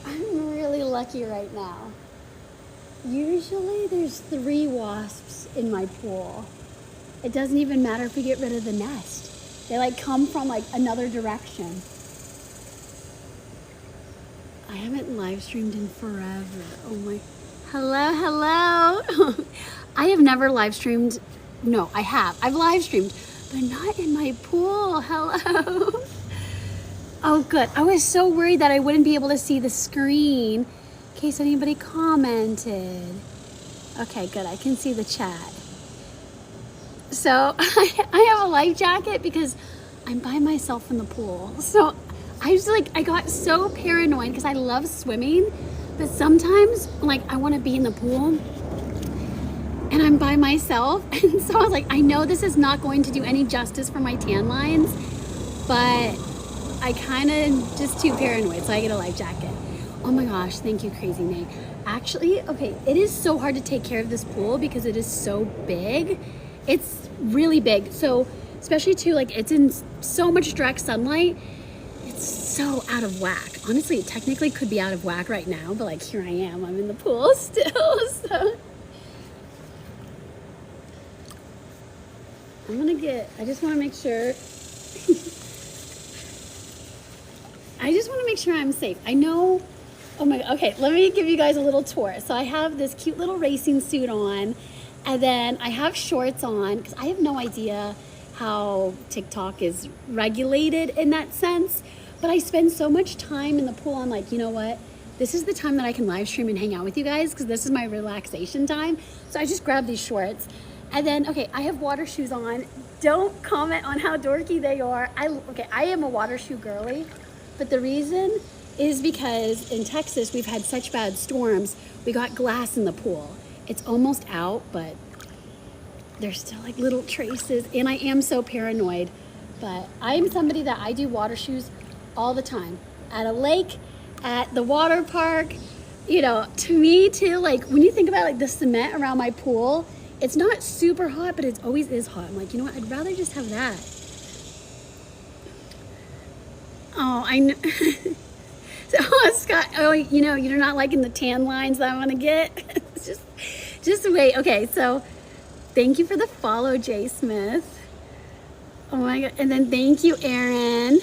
I'm really lucky right now. Usually there's 3 wasps in my pool. It doesn't even matter if we get rid of the nest. They like come from like another direction. I haven't live streamed in forever. Oh my, hello. I have never live streamed. No, I have. I've live streamed, but not in my pool. Hello. Oh, good. I was so worried that I wouldn't be able to see the screen in case anybody commented. Okay, good. I can see the chat. So I have a life jacket because I'm by myself in the pool. So I was like, I got so paranoid because I love swimming, but sometimes like I want to be in the pool and I'm by myself. And so I was like, I know this is not going to do any justice for my tan lines, but I kind of just too paranoid, so I get a life jacket. Oh my gosh, thank you, Crazy Nate. Actually, okay, it is so hard to take care of this pool because it is so big. It's really big. So especially too, like it's in so much direct sunlight. It's so out of whack. Honestly, it technically could be out of whack right now, but like here I am, I'm in the pool still. So I just want to make sure. I just want to make sure I'm safe. I know, oh my, okay, let me give you guys a little tour. So I have this cute little racing suit on, and then I have shorts on, because I have no idea how TikTok is regulated in that sense, but I spend so much time in the pool. I'm like, you know what? This is the time that I can live stream and hang out with you guys, because this is my relaxation time. So I just grabbed these shorts. And then, okay, I have water shoes on. Don't comment on how dorky they are. I am a water shoe girly. But the reason is because in Texas, we've had such bad storms. We got glass in the pool. It's almost out, but there's still like little traces. And I am so paranoid. But I'm somebody that I do water shoes all the time. At a lake, at the water park. You know, to me too, like when you think about like the cement around my pool, it's not super hot, but it always is hot. I'm like, you know what? I'd rather just have that. Oh, I know. So, Scott, oh, you know, you're not liking the tan lines that I want to get. just wait. Okay, so thank you for the follow, Jay Smith. Oh my God. And then thank you, Aaron.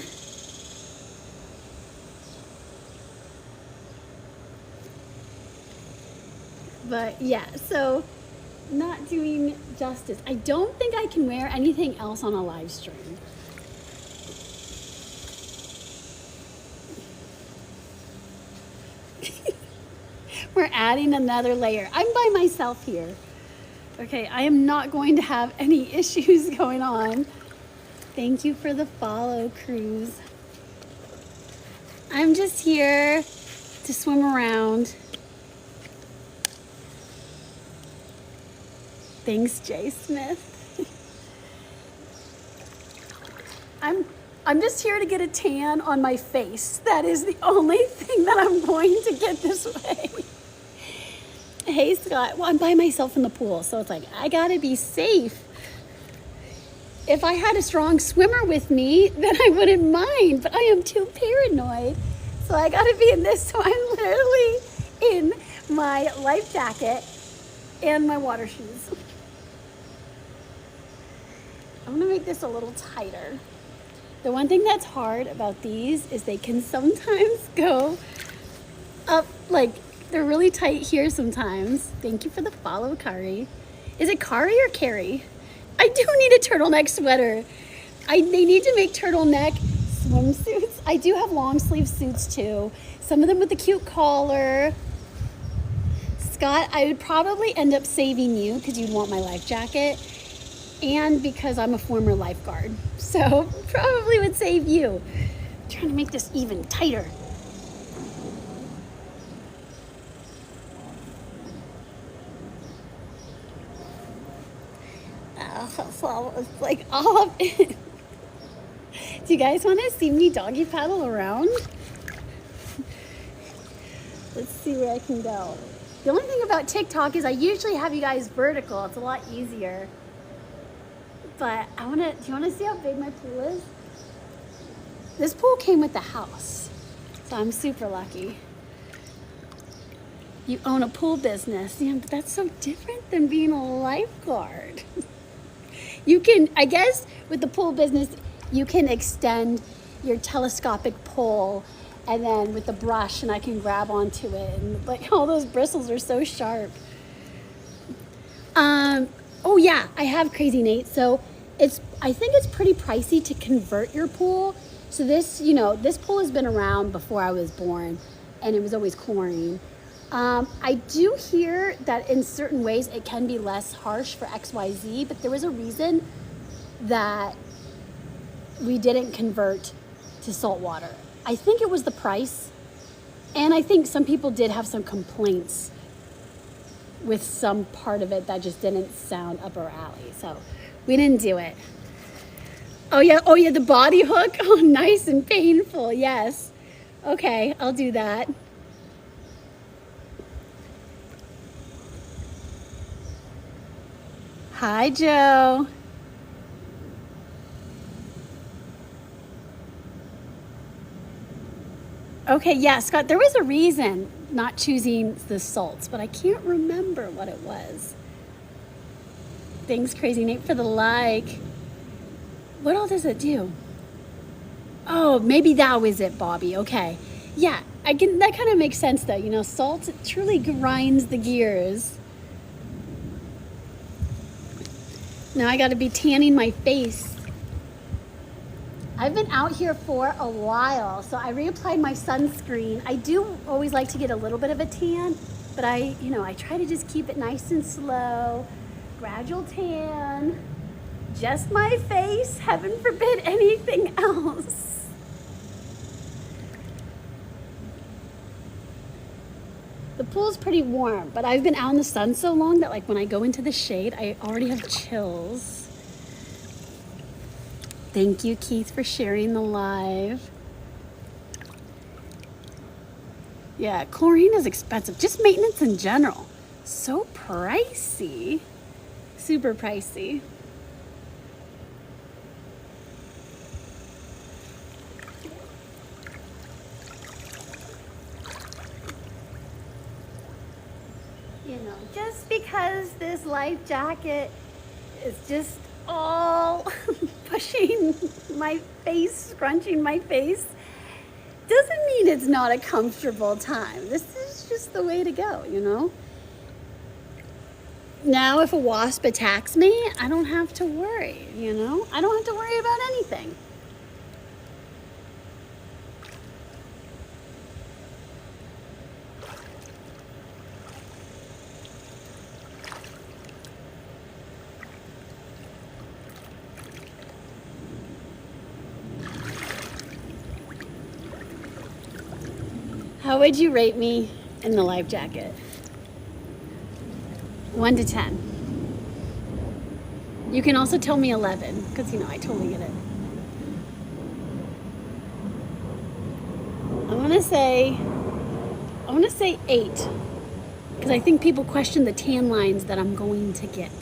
But yeah, so not doing justice. I don't think I can wear anything else on a live stream. We're adding another layer. I'm by myself here. Okay, I am not going to have any issues going on. Thank you for the follow, Cruz. I'm just here to swim around. Thanks, Jay Smith. I'm just here to get a tan on my face. That is the only thing that I'm going to get this way. Hey, Scott. Well, I'm by myself in the pool, so it's like, I gotta be safe. If I had a strong swimmer with me, then I wouldn't mind, but I am too paranoid. So I gotta be in this, so I'm literally in my life jacket and my water shoes. I'm gonna make this a little tighter. The one thing that's hard about these is they can sometimes go up, like they're really tight here sometimes. Thank you for the follow, Kari. Is it Kari or Carrie? I do need a turtleneck sweater. They need to make turtleneck swimsuits. I do have long sleeve suits too. Some of them with the cute collar. Scott, I would probably end up saving you because you'd want my life jacket and because I'm a former lifeguard. So probably would save you. I'm trying to make this even tighter. So it's like all of it. Do you guys want to see me doggy paddle around? Let's see where I can go. The only thing about TikTok is I usually have you guys vertical. It's a lot easier. But do you want to see how big my pool is? This pool came with the house, so I'm super lucky. You own a pool business. Yeah, but that's so different than being a lifeguard. You can, I guess, with the pool business, you can extend your telescopic pole, and then with the brush, and I can grab onto it, and like all those bristles are so sharp. Oh yeah, I have Crazy Nate. So I think it's pretty pricey to convert your pool. So this, this pool has been around before I was born, and it was always chlorine. I do hear that in certain ways it can be less harsh for XYZ, but there was a reason that we didn't convert to salt water. I think it was the price, and I think some people did have some complaints with some part of it that just didn't sound up our alley, so we didn't do it. Oh yeah, the body hook. Oh, nice and painful. Yes. Okay, I'll do that. Hi, Joe. Okay, yeah, Scott, there was a reason not choosing the salts, but I can't remember what it was. Thanks, Crazy Nate, for the like. What all does it do? Oh, maybe that was it, Bobby. Okay. Yeah, that kind of makes sense though. Salt truly grinds the gears. Now I got to be tanning my face. I've been out here for a while, so I reapplied my sunscreen. I do always like to get a little bit of a tan, but I try to just keep it nice and slow, gradual tan, just my face, heaven forbid anything else. The pool's pretty warm, but I've been out in the sun so long that like when I go into the shade, I already have chills. Thank you, Keith, for sharing the live. Yeah, chlorine is expensive. Just maintenance in general. So pricey. Super pricey. Just because this life jacket is just all pushing my face, scrunching my face, doesn't mean it's not a comfortable time. This is just the way to go, Now, if a wasp attacks me, I don't have to worry, I don't have to worry about anything. How would you rate me in the life jacket? 1 to 10. You can also tell me 11, because I totally get it. I want to say 8, because I think people question the tan lines that I'm going to get.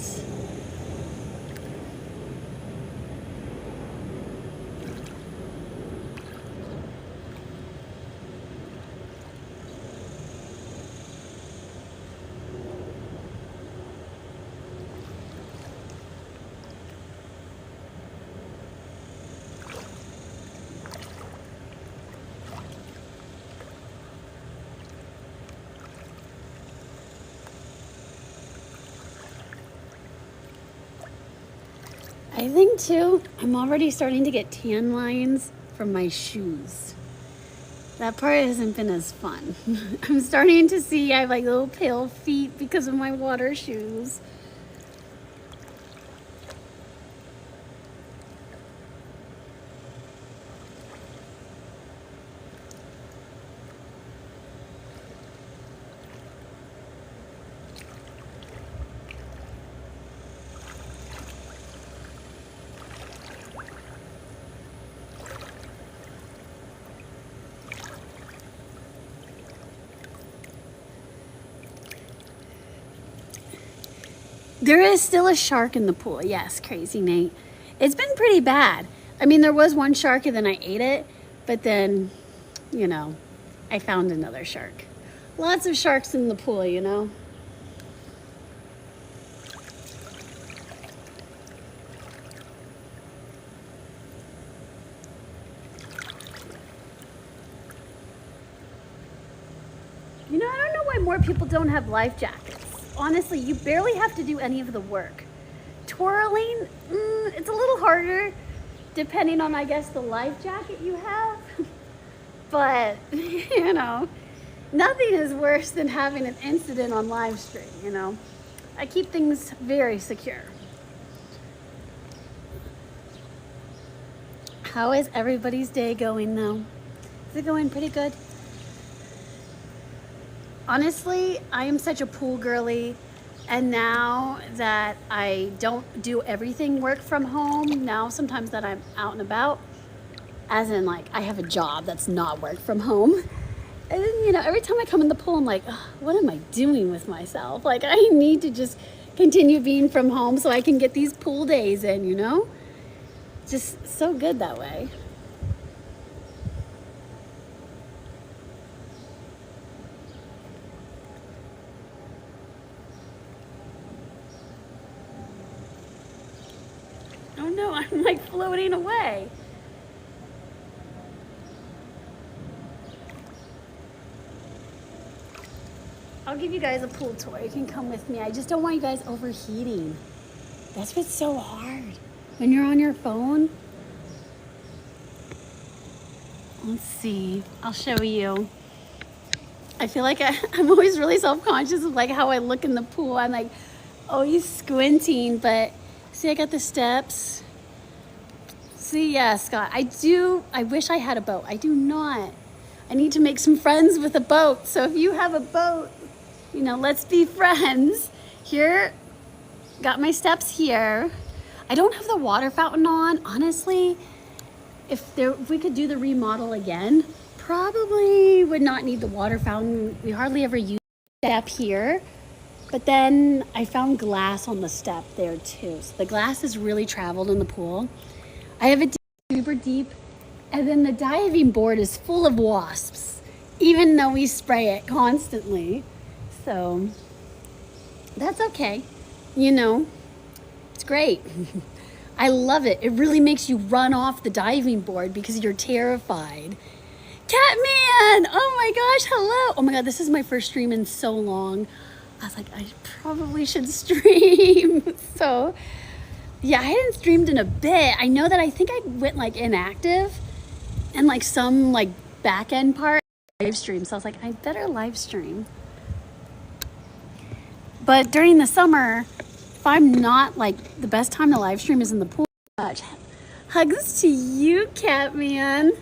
I think too, I'm already starting to get tan lines from my shoes. That part hasn't been as fun. I'm starting to see I have like little pale feet because of my water shoes. There is still a shark in the pool. Yes, crazy Nate. It's been pretty bad. I mean, there was one shark and then I ate it, but then, you know, I found another shark. Lots of sharks in the pool, you know. You know, I don't know why more people don't have life jackets. Honestly, you barely have to do any of the work. Twirling, it's a little harder depending on, I guess, the life jacket you have. But, you know, nothing is worse than having an incident on live stream, you know. I keep things very secure. How is everybody's day going though? Is it going pretty good? Honestly, I am such a pool girly, and now that I don't do everything work from home, now sometimes that I'm out and about, as in like I have a job that's not work from home, and you know, every time I come in the pool, I'm like, oh, what am I doing with myself? Like I need to just continue being from home so I can get these pool days in, you know? Just so good that way. Oh no, I'm like floating away. I'll give you guys a pool tour. You can come with me. I just don't want you guys overheating. That's what's so hard. When you're on your phone. Let's see. I'll show you. I feel like I'm always really self-conscious of like how I look in the pool. I'm like always squinting, but see, I got the steps. See, yeah, Scott, I wish I had a boat. I do not. I need to make some friends with a boat. So if you have a boat, you know, let's be friends. Here, got my steps here. I don't have the water fountain on. Honestly, if we could do the remodel again, probably would not need the water fountain. We hardly ever use the step here. But then I found glass on the step there too. So the glass has really traveled in the pool. I have it super deep, and then the diving board is full of wasps, even though we spray it constantly. So that's okay. You know, it's great. I love it. It really makes you run off the diving board because you're terrified. Catman! Oh my gosh, hello. Oh my God, this is my first stream in so long. I was like, I probably should stream. So yeah, I hadn't streamed in a bit. I know that I think I went like inactive and like some like back end part live stream. So I was like, I better live stream. But during the summer, if I'm not like the best time to live stream is in the pool. Hugs to you, Catman.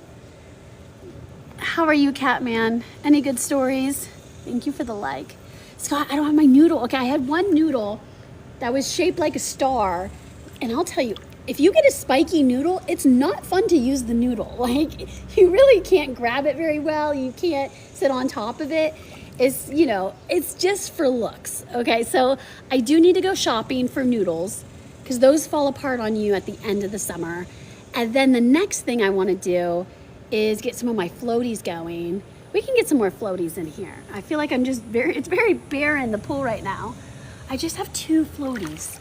How are you, Catman? Any good stories? Thank you for the like. Scott, I don't have my noodle. Okay, I had one noodle that was shaped like a star. And I'll tell you, if you get a spiky noodle, it's not fun to use the noodle. Like, you really can't grab it very well. You can't sit on top of it. It's, you know, it's just for looks. Okay, so I do need to go shopping for noodles because those fall apart on you at the end of the summer. And then the next thing I want to do is get some of my floaties going. We can get some more floaties in here. I feel like I'm just it's very bare in the pool right now. I just have 2 floaties.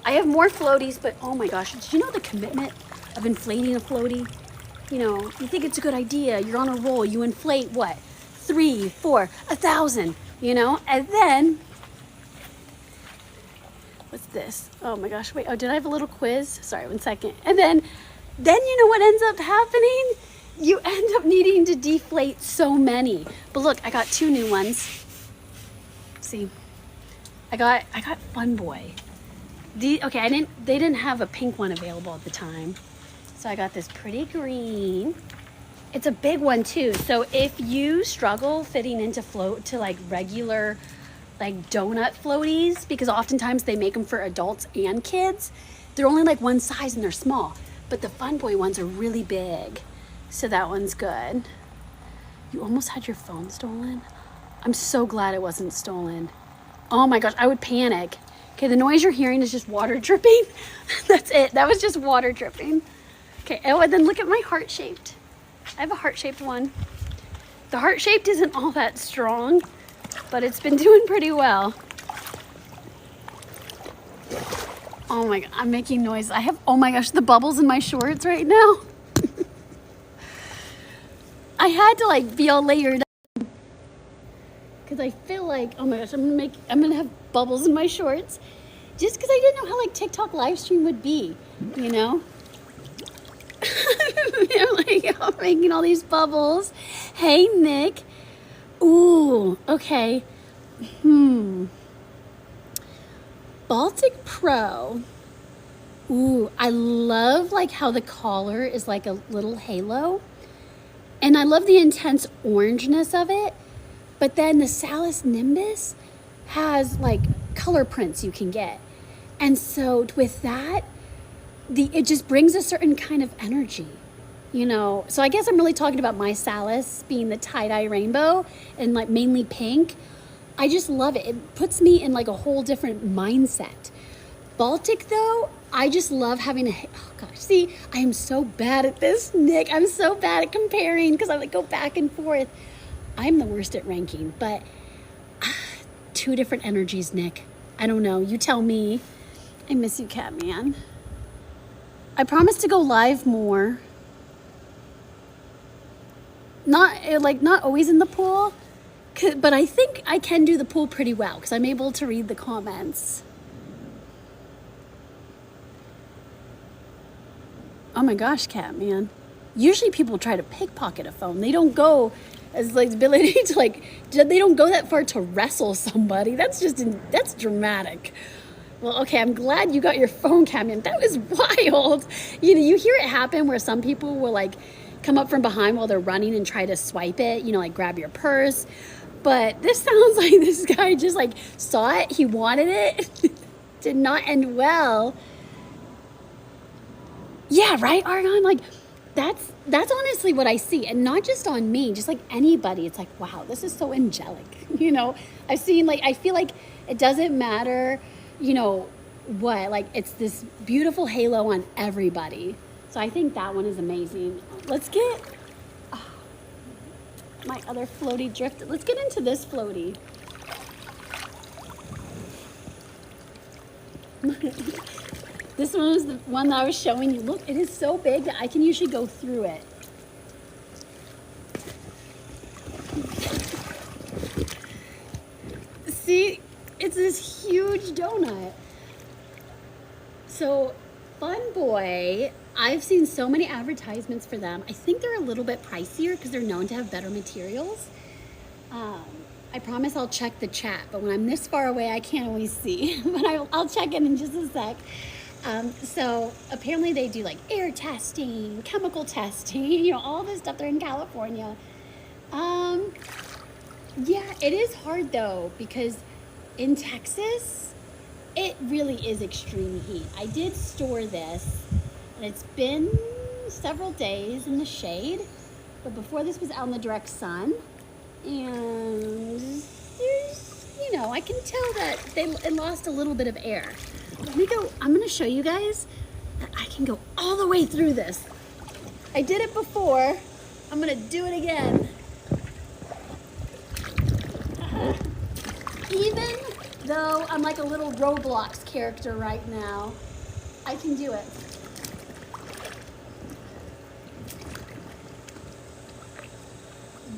I have more floaties, but oh my gosh, do you know the commitment of inflating a floaty? You know, you think it's a good idea, you're on a roll, you inflate what? 3, 4, 1,000, you know? And then, what's this? Oh my gosh, wait, oh, did I have a little quiz? Sorry, one second. And then you know what ends up happening? you end up needing to deflate so many. But look, I got 2 new ones. See, I got Fun Boy. Okay, they didn't have a pink one available at the time. So I got this pretty green. It's a big one too. So if you struggle fitting into like regular like donut floaties, because oftentimes they make them for adults and kids, they're only like one size and they're small. But the Fun Boy ones are really big. So that one's good. You almost had your phone stolen? I'm so glad it wasn't stolen. Oh my gosh, I would panic. Okay, the noise you're hearing is just water dripping. That's it. That was just water dripping. Okay, oh, and then look at my heart-shaped. I have a heart-shaped one. The heart-shaped isn't all that strong, but it's been doing pretty well. Oh my God, I'm making noise. Oh my gosh, the bubbles in my shorts right now. I had to like be all layered up because I feel like, oh my gosh, I'm gonna have bubbles in my shorts just because I didn't know how like TikTok live stream would be, you know? I'm making all these bubbles. Hey, Nick. Ooh, okay. Baltic Pro. Ooh, I love like how the collar is like a little halo. And I love the intense orangeness of it. But then the Salis Nimbus has like color prints you can get. And so with that, it just brings a certain kind of energy, you know? So I guess I'm really talking about my Salis being the tie-dye rainbow and like mainly pink. I just love it. It puts me in like a whole different mindset. Baltic though, I just love having oh gosh, see, I am so bad at this, Nick. I'm so bad at comparing because I like go back and forth. I'm the worst at ranking, but 2 different energies, Nick. I don't know, you tell me. I miss you, Catman. I promise to go live more. Not always in the pool, but I think I can do the pool pretty well because I'm able to read the comments. Oh my gosh, Catman. Usually people try to pickpocket a phone. They don't go as like the ability to like, they don't go that far to wrestle somebody. That's dramatic. Well, okay, I'm glad you got your phone, Catman. That was wild. You know, you hear it happen where some people will like come up from behind while they're running and try to swipe it, you know, like grab your purse. But this sounds like this guy just like saw it, he wanted it, did not end well. Yeah, right, Argon? Like, that's honestly what I see. And not just on me, just like anybody. It's like, wow, this is so angelic. You know, I feel like it doesn't matter, you know, what, like it's this beautiful halo on everybody. So I think that one is amazing. Let's get my other floaty drift. Let's get into this floaty. This one was the one that I was showing you. Look, it is so big that I can usually go through it. See, it's this huge donut. So, Fun Boy, I've seen so many advertisements for them. I think they're a little bit pricier because they're known to have better materials. I promise I'll check the chat, but when I'm this far away, I can't always see. But I'll check in just a sec. So apparently they do like air testing, chemical testing, you know, all this stuff. They're in California. Yeah, it is hard though, because in Texas, it really is extreme heat. I did store this and it's been several days in the shade, but before this was out in the direct sun, and there's, you know, I can tell that it lost a little bit of air. Let me go, I'm gonna show you guys that I can go all the way through this. I did it before, I'm gonna do it again. Even though I'm like a little Roblox character right now, I can do it.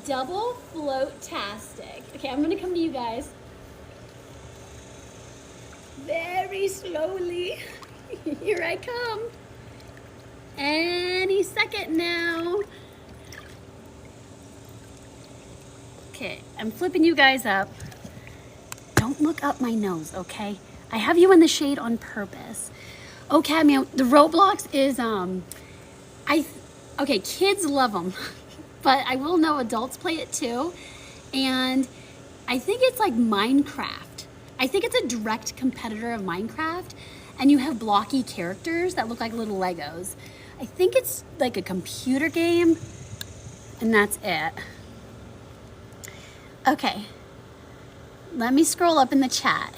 Double float-tastic. Okay, I'm gonna come to you guys. Very slowly. Here I come. Any second now. Okay, I'm flipping you guys up. Don't look up my nose, okay? I have you in the shade on purpose. Oh, Cadmium, the Roblox is, okay, kids love them, but I will know adults play it too. And I think it's like Minecraft. I think it's a direct competitor of Minecraft, and you have blocky characters that look like little Legos. I think it's like a computer game, and that's it. Okay, let me scroll up in the chat.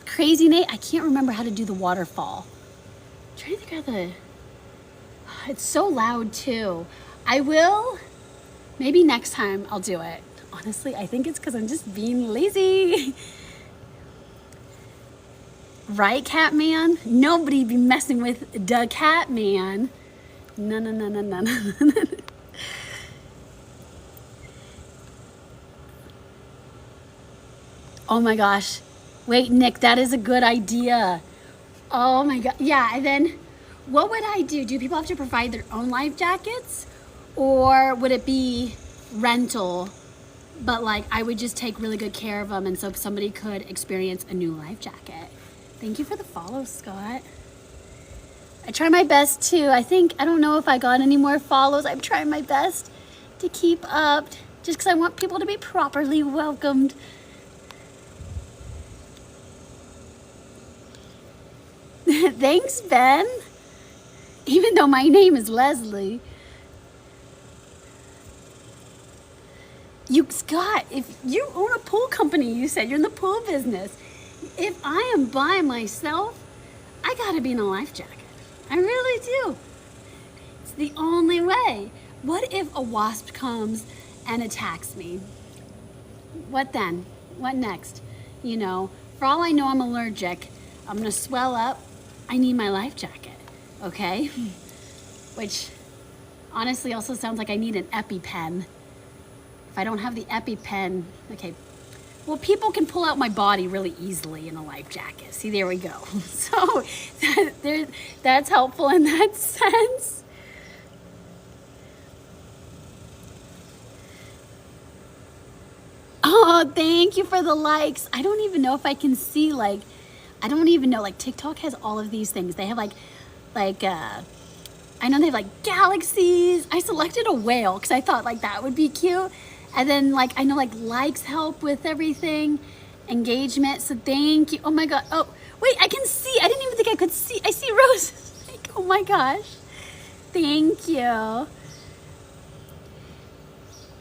Crazy Nate, I can't remember how to do the waterfall. I'm trying to think how the, it's so loud too. I will, maybe next time I'll do it. Honestly, I think it's because I'm just being lazy. Right, Catman? Nobody be messing with the Catman. No, no, no, no, no, no. Oh my gosh. Wait, Nick, that is a good idea. Oh my God. Yeah, and then what would I do? Do people have to provide their own life jackets? Or would it be rental? But like, I would just take really good care of them, and so somebody could experience a new life jacket. Thank you for the follow, Scott. I try my best too. I don't know if I got any more follows. I'm trying my best to keep up just because I want people to be properly welcomed. Thanks, Ben. Even though my name is Leslie. Scott, if you own a pool company, you said you're in the pool business. If I am by myself, I gotta be in a life jacket. I really do. It's the only way. What if a wasp comes and attacks me? What then? What next? You know, for all I know, I'm allergic. I'm gonna swell up. I need my life jacket, okay? Which honestly also sounds like I need an EpiPen. If I don't have the EpiPen, okay. Well, people can pull out my body really easily in a life jacket. See, there we go. So that's helpful in that sense. Oh, thank you for the likes. I don't even know if I can see, like, I don't even know, like TikTok has all of these things. They have I know they have like galaxies. I selected a whale because I thought like that would be cute. And then like, I know like likes help with everything, engagement. So thank you. Oh my God. Oh, wait, I can see. I didn't even think I could see. I see roses. Like, oh my gosh. Thank you.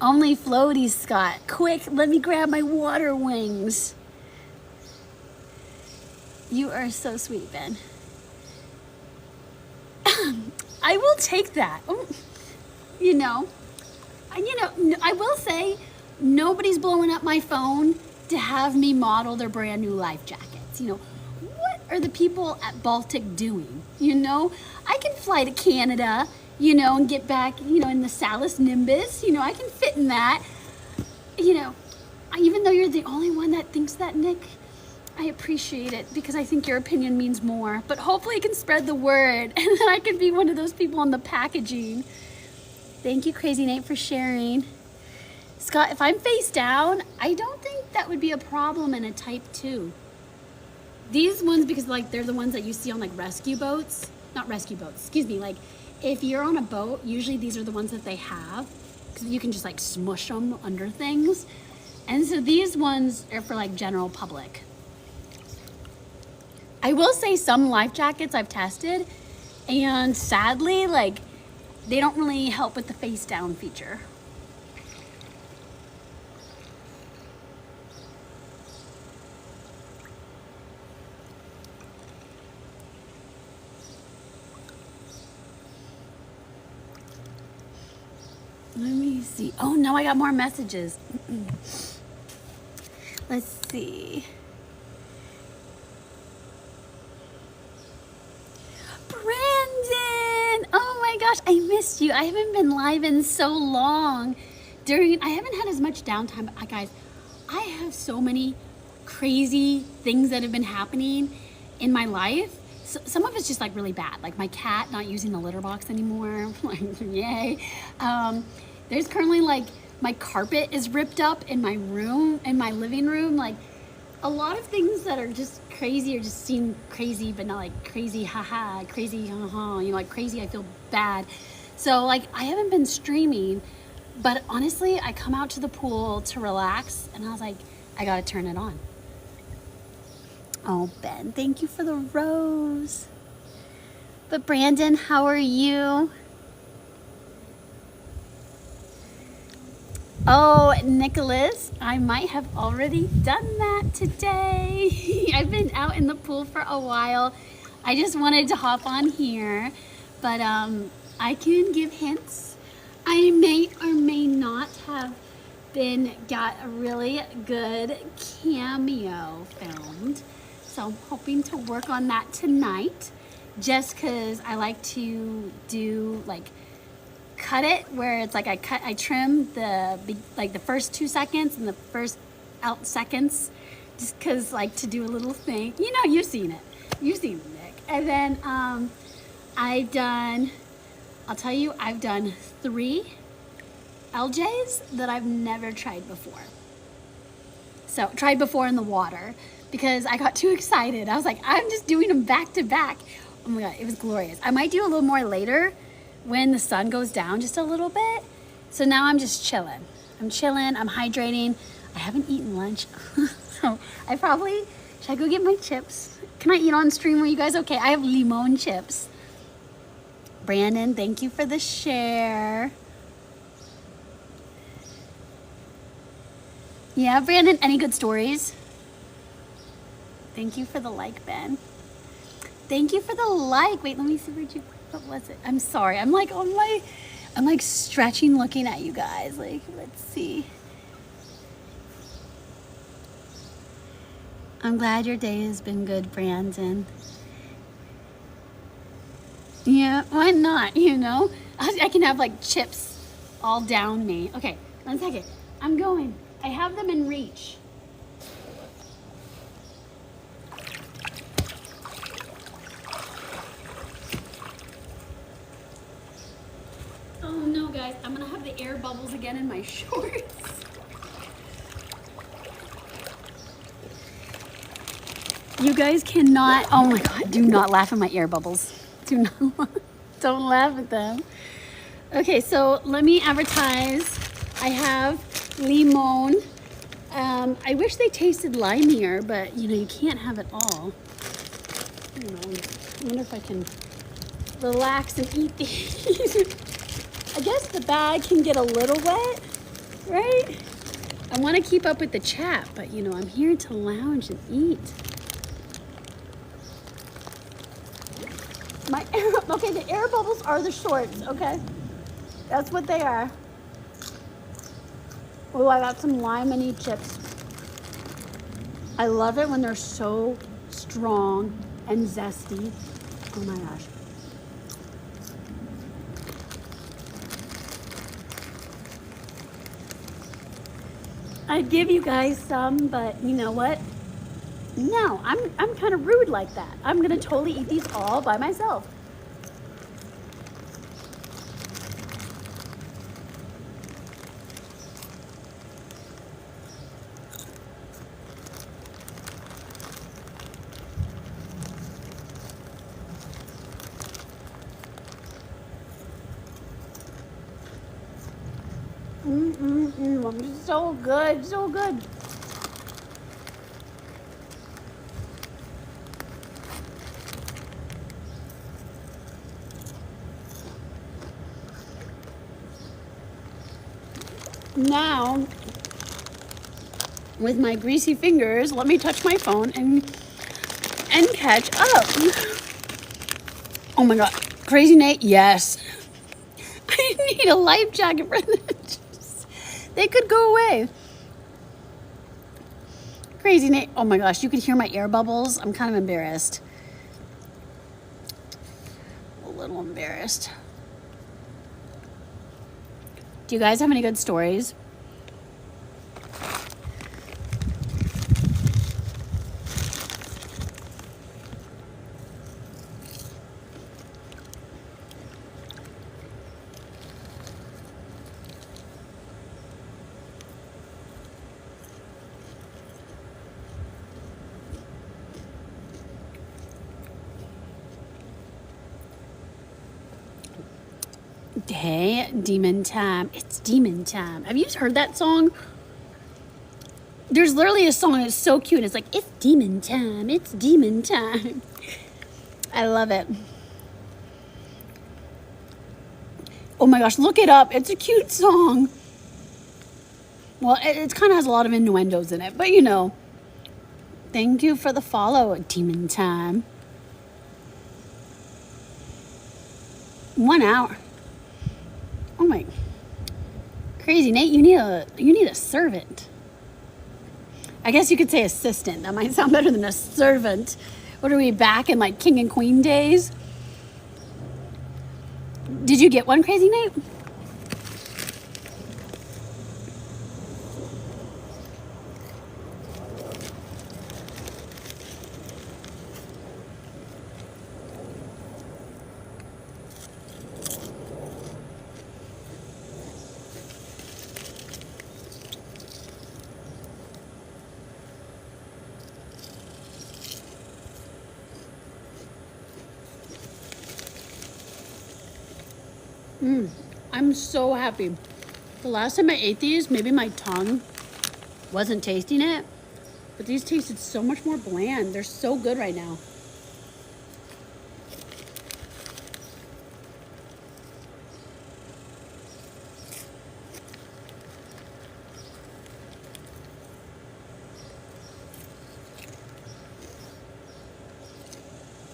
Only floaties, Scott. Quick, let me grab my water wings. You are so sweet, Ben. I will take that. You know, I will say nobody's blowing up my phone to have me model their brand new life jackets. You know, what are the people at Baltic doing? You know, I can fly to Canada, you know, and get back, you know, in the Salus Nimbus. You know, I can fit in that. You know, even though you're the only one that thinks that, Nick, I appreciate it because I think your opinion means more, but hopefully it can spread the word and then I can be one of those people on the packaging. Thank you, Crazy Nate, for sharing. Scott, if I'm face down, I don't think that would be a problem in a type 2. These ones, because like they're the ones that you see on like rescue boats, not rescue boats, excuse me, like if you're on a boat, usually these are the ones that they have because you can just like smush them under things. And so these ones are for like general public. I will say some life jackets I've tested, and sadly, like, they don't really help with the face down feature. Let me see. Oh no, I got more messages. Let's see. Brandon! Oh my gosh, I missed you. I haven't been live in so long. I haven't had as much downtime, but guys, I have so many crazy things that have been happening in my life So, some of it's just like really bad. Like my cat not using the litter box anymore. Like, yay. There's currently like my carpet is ripped up in my room, in my living room. Like a lot of things that are just crazy or just seem crazy, but not like crazy, haha, crazy, haha. You know, like crazy, I feel bad. So like I haven't been streaming, but honestly, I come out to the pool to relax and I was like, I gotta turn it on. Oh, Ben, thank you for the rose. But Brandon, how are you? Oh, Nicholas, I might have already done that today. I've been out in the pool for a while. I just wanted to hop on here, but I can give hints. I may or may not have got a really good cameo filmed. So I'm hoping to work on that tonight, just because I like to do like cut it where it's like I trim the first 2 seconds and the first out seconds, just because like to do a little thing. You know, you've seen it, Nick. And then I've done 3 LJs that I've never tried before. So tried before in the water, because I got too excited. I was like, I'm just doing them back to back. Oh my God, it was glorious. I might do a little more later when the sun goes down just a little bit. So now I'm just chilling. I'm hydrating. I haven't eaten lunch. So should I go get my chips? Can I eat on stream? Are you guys okay? I have limon chips. Brandon, thank you for the share. Yeah, Brandon, any good stories? Thank you for the like, Ben. Thank you for the like. Wait, let me see what was it? I'm sorry. I'm like stretching looking at you guys. Like, let's see. I'm glad your day has been good, Brandon. Yeah, why not, you know? I can have like chips all down me. Okay, 1 second. I'm going. I have them in reach. Oh no, guys, I'm gonna have the air bubbles again in my shorts. You guys cannot, oh my God, do not laugh at my air bubbles. Don't laugh at them. Okay, so let me advertise. I have limon. I wish they tasted limier, but you know, you can't have it all. I wonder if I can relax and eat these. I guess the bag can get a little wet, right? I want to keep up with the chat, but you know, I'm here to lounge and eat. Okay, the air bubbles are the shorts, okay? That's what they are. Oh, I got some lemony chips. I love it when they're so strong and zesty. Oh my gosh. I'd give you guys some, but you know what? No, I'm kind of rude like that. I'm gonna totally eat these all by myself. So good, so good. Now, with my greasy fingers, let me touch my phone and catch up. Oh my God, Crazy Nate, yes. I need a life jacket for this. They could go away. Crazy Nate, oh my gosh, you could hear my air bubbles. I'm kind of embarrassed. A little embarrassed. Do you guys have any good stories? Hey, demon time. It's demon time. Have you heard that song? There's literally a song that's so cute. It's like, it's demon time. It's demon time. I love it. Oh my gosh, look it up. It's a cute song. Well, it kind of has a lot of innuendos in it, but you know. Thank you for the follow, demon time. 1 hour. Oh my. Crazy, Nate, you need a servant. I guess you could say assistant. That might sound better than a servant. What are we back in like king and queen days? Did you get one, Crazy Nate? I'm so happy. The last time I ate these, maybe my tongue wasn't tasting it, but these tasted so much more bland. They're so good right now.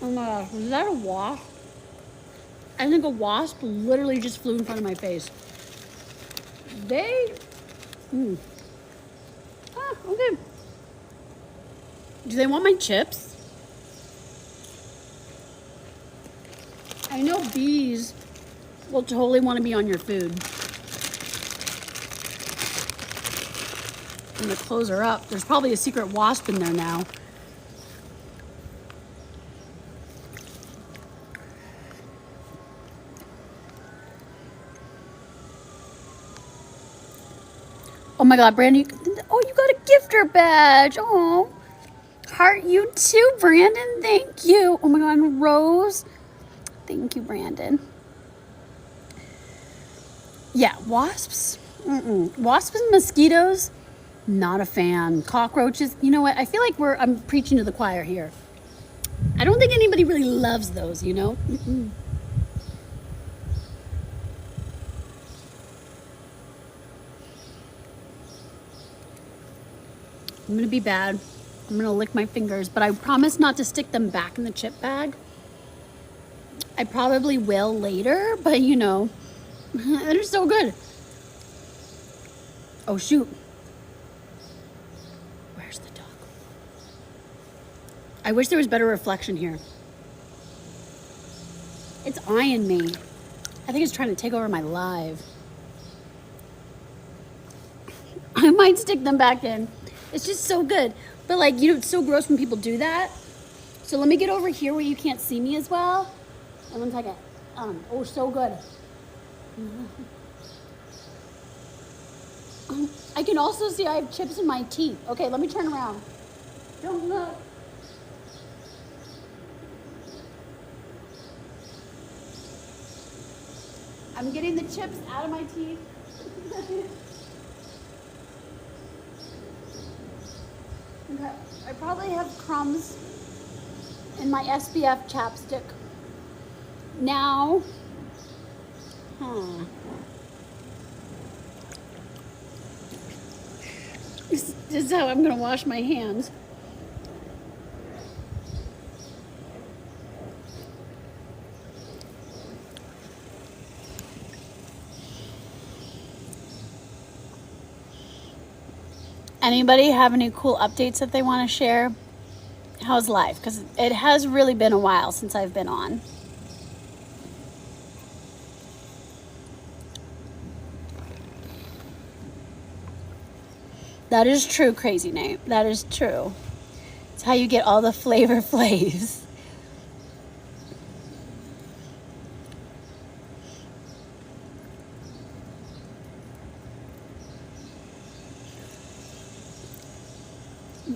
Oh my gosh, was that a wasp? I think a wasp literally just flew in front of my face. Okay. Do they want my chips? I know bees will totally want to be on your food. I'm gonna close her up. There's probably a secret wasp in there now. Oh my God, Brandon, oh, you got a gifter badge. Oh, heart you too, Brandon. Thank you. Oh my God, and Rose. Thank you, Brandon. Yeah, wasps. Wasps and mosquitoes, not a fan. Cockroaches, you know what? I feel like I'm preaching to the choir here. I don't think anybody really loves those, you know? I'm gonna be bad. I'm gonna lick my fingers, but I promise not to stick them back in the chip bag. I probably will later, but you know, they're so good. Oh shoot. Where's the dog? I wish there was better reflection here. It's eyeing me. I think it's trying to take over my live. I might stick them back in. It's just so good. But like, you know, it's so gross when people do that. So let me get over here where you can't see me as well. And 1 second. Oh, so good. I can also see I have chips in my teeth. Okay, let me turn around. Don't look. I'm getting the chips out of my teeth. Okay, I probably have crumbs in my SPF chapstick. Now, this is how I'm gonna wash my hands. Anybody have any cool updates that they want to share? How's life? Because it has really been a while since I've been on. That is true, Crazy Nate. That is true. It's how you get all the flavor flaves.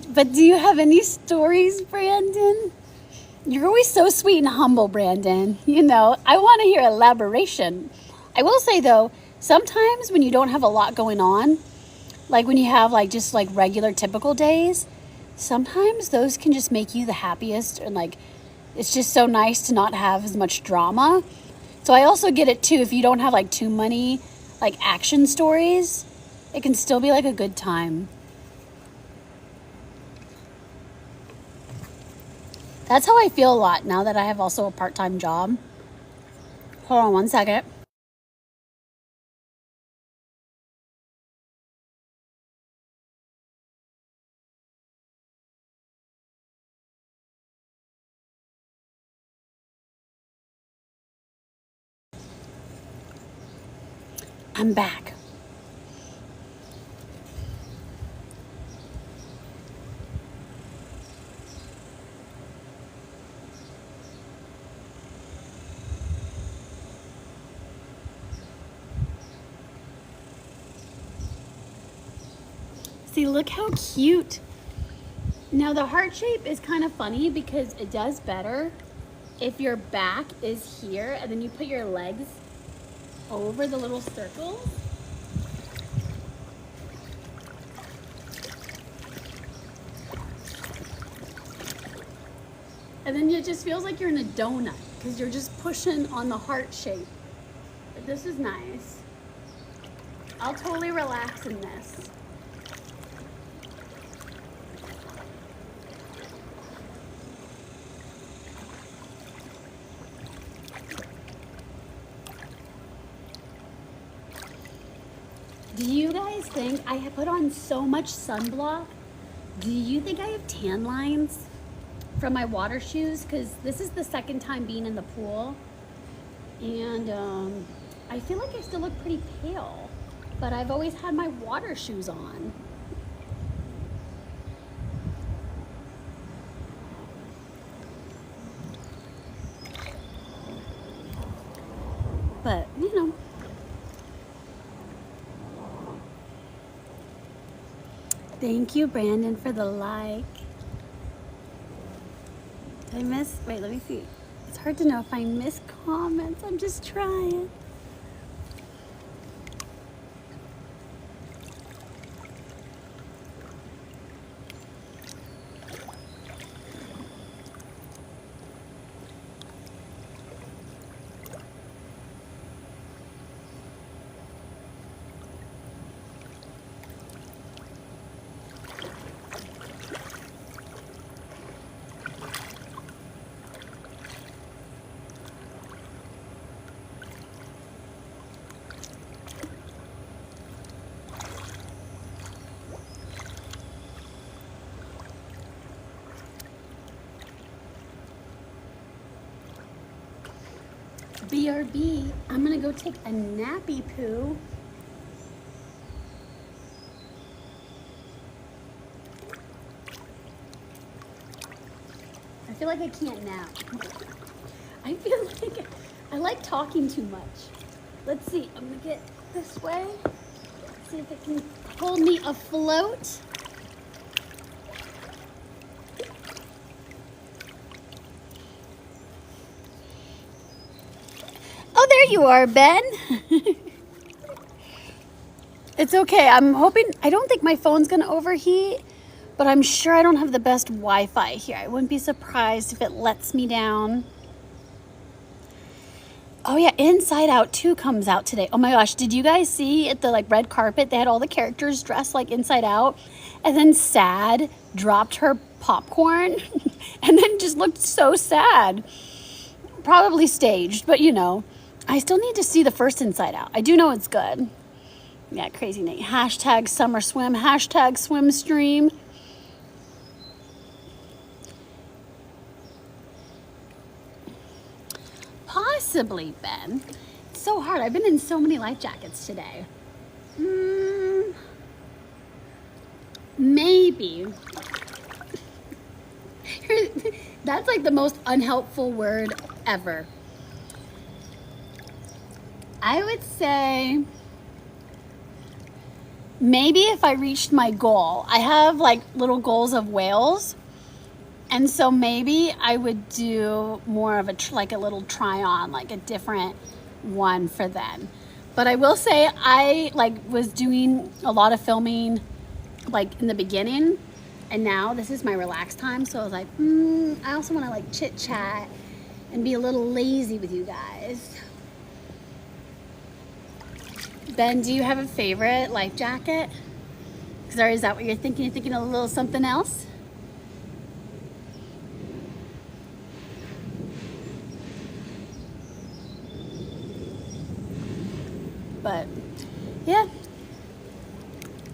But do you have any stories, Brandon? You're always so sweet and humble, Brandon. You know, I want to hear elaboration. I will say though, sometimes when you don't have a lot going on, like when you have like just like regular typical days, sometimes those can just make you the happiest, and like it's just so nice to not have as much drama. So I also get it too, if you don't have like too many like action stories, it can still be like a good time. That's how I feel a lot now that I have also a part-time job. Hold on one second. I'm back. See, look how cute. Now the heart shape is kind of funny because it does better if your back is here and then you put your legs over the little circles. And then it just feels like you're in a donut because you're just pushing on the heart shape. But this is nice. I'll totally relax in this. Do you guys think I have put on so much sunblock? Do you think I have tan lines from my water shoes? Because this is the second time being in the pool. And I feel like I still look pretty pale, but I've always had my water shoes on. But, you know. Thank you, Brandon, for the like. Did I miss? Wait, let me see. It's hard to know if I miss comments. I'm just trying. BRB, I'm gonna go take a nappy poo. I feel like I can't nap. I feel like I like talking too much. Let's see, I'm gonna get this way. See if it can hold me afloat. Oh, there you are, Ben. It's okay. I'm hoping, I don't think my phone's gonna overheat, but I'm sure I don't have the best Wi-Fi here. I wouldn't be surprised if it lets me down. Oh yeah, Inside Out 2 comes out today. Oh my gosh, did you guys see at the like red carpet, they had all the characters dressed like Inside Out, and then Sad dropped her popcorn and then just looked so sad. Probably staged, but you know, I still need to see the first Inside Out. I do know it's good. Yeah, crazy Nate. Hashtag summer swim, hashtag swim stream. Possibly, Ben. It's so hard. I've been in so many life jackets today. Maybe. That's like the most unhelpful word ever. I would say maybe if I reached my goal. I have like little goals of whales. And so maybe I would do more of a like a little try on, like a different one for them. But I will say I like was doing a lot of filming like in the beginning, and now this is my relaxed time. So I was like, I also want to like chit chat and be a little lazy with you guys. Ben, do you have a favorite life jacket? Or is that what you're thinking? You're thinking a little something else? But yeah,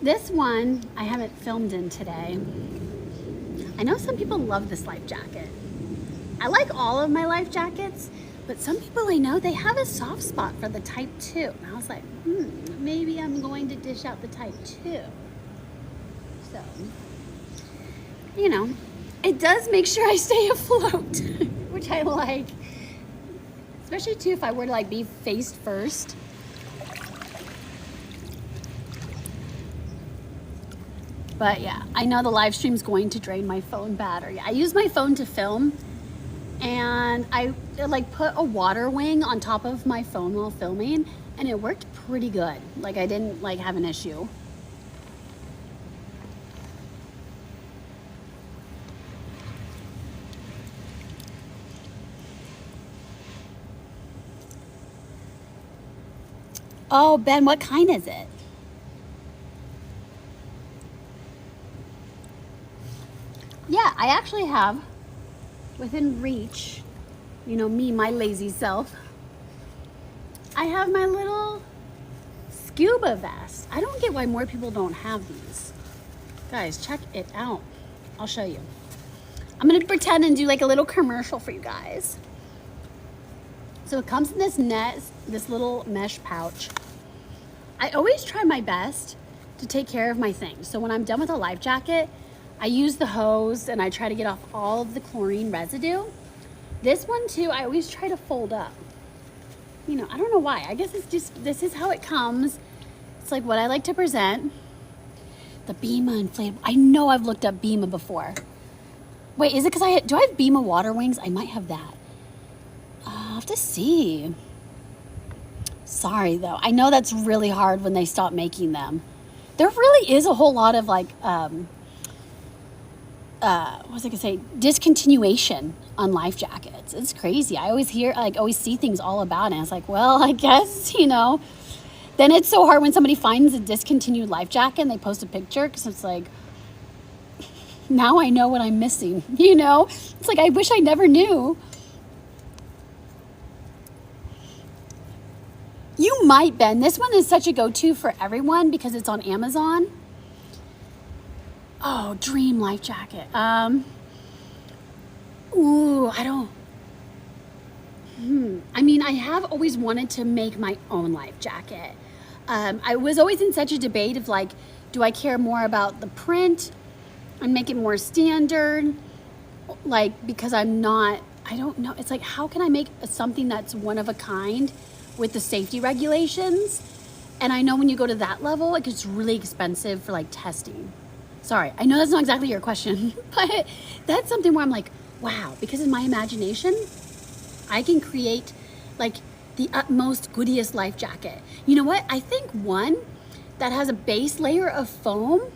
this one I haven't filmed in today. I know some people love this life jacket. I like all of my life jackets, but some people I know, they have a soft spot for the Type 2. And I was like, maybe I'm going to dish out the Type 2. So, you know, it does make sure I stay afloat, which I like. Especially too if I were to like be face first. But yeah, I know the live stream's going to drain my phone battery. I use my phone to film, and I like put a water wing on top of my phone while filming, and it worked pretty good. Like I didn't like have an issue. Oh, Ben, what kind is it? Yeah, I actually have within reach, you know me, my lazy self. I have my little scuba vest. I don't get why more people don't have these. Guys, check it out. I'll show you. I'm gonna pretend and do like a little commercial for you guys. So it comes in this net, this little mesh pouch. I always try my best to take care of my things. So when I'm done with a life jacket, I use the hose and I try to get off all of the chlorine residue. This one too, I always try to fold up. You know, I don't know why. I guess it's just, this is how it comes. It's like what I like to present. The Bima inflatable. I know I've looked up Bima before. Wait, is it because do I have Bima water wings? I might have that. I'll have to see. Sorry though. I know that's really hard when they stop making them. There really is a whole lot of like, what was I gonna say? Discontinuation on life jackets. It's crazy. I always hear, like, always see things all about it. It's like, well, I guess, you know. Then it's so hard when somebody finds a discontinued life jacket and they post a picture because it's like, now I know what I'm missing, you know? It's like, I wish I never knew. You might, Ben. This one is such a go-to for everyone because it's on Amazon. Oh, dream life jacket. Ooh, I don't. I mean, I have always wanted to make my own life jacket. I was always in such a debate of like, do I care more about the print and make it more standard? Like, because I don't know. It's like, how can I make something that's one of a kind with the safety regulations? And I know when you go to that level, it gets really expensive for like testing. Sorry, I know that's not exactly your question, but that's something where I'm like, wow, because in my imagination, I can create like the utmost goodiest life jacket. You know what? I think one that has a base layer of foam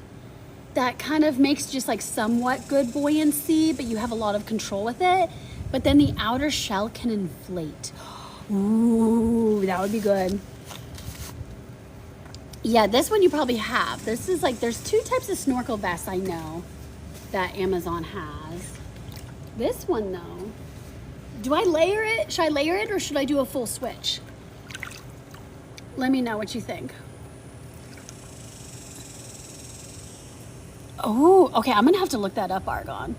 that kind of makes just like somewhat good buoyancy, but you have a lot of control with it. But then the outer shell can inflate. Ooh, that would be good. Yeah, this one you probably have. This is like, there's two types of snorkel vests I know that Amazon has. This one though, do I layer it? Should I layer it or should I do a full switch? Let me know what you think. Oh, okay, I'm gonna have to look that up, Argon.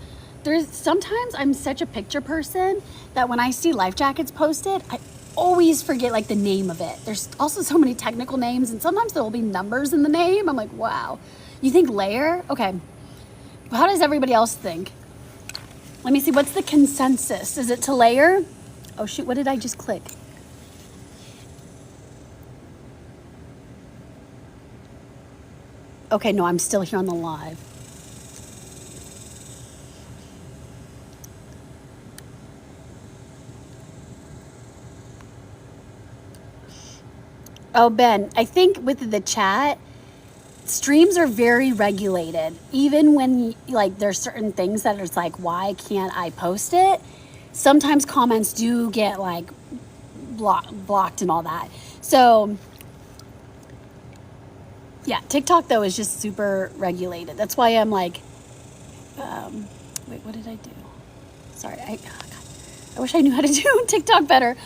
Sometimes I'm such a picture person that when I see life jackets posted, I always forget like the name of it. There's also so many technical names and sometimes there will be numbers in the name. I'm like, wow. You think layer? Okay. How does everybody else think? Let me see, what's the consensus? Is it to layer? Oh shoot, what did I just click? Okay, no, I'm still here on the live. Oh, Ben, I think with the chat, streams are very regulated. Even when like there's certain things that it's like, why can't I post it? Sometimes comments do get like blocked and all that. So yeah, TikTok though is just super regulated. That's why I'm like, wait, what did I do? Sorry, I wish I knew how to do TikTok better.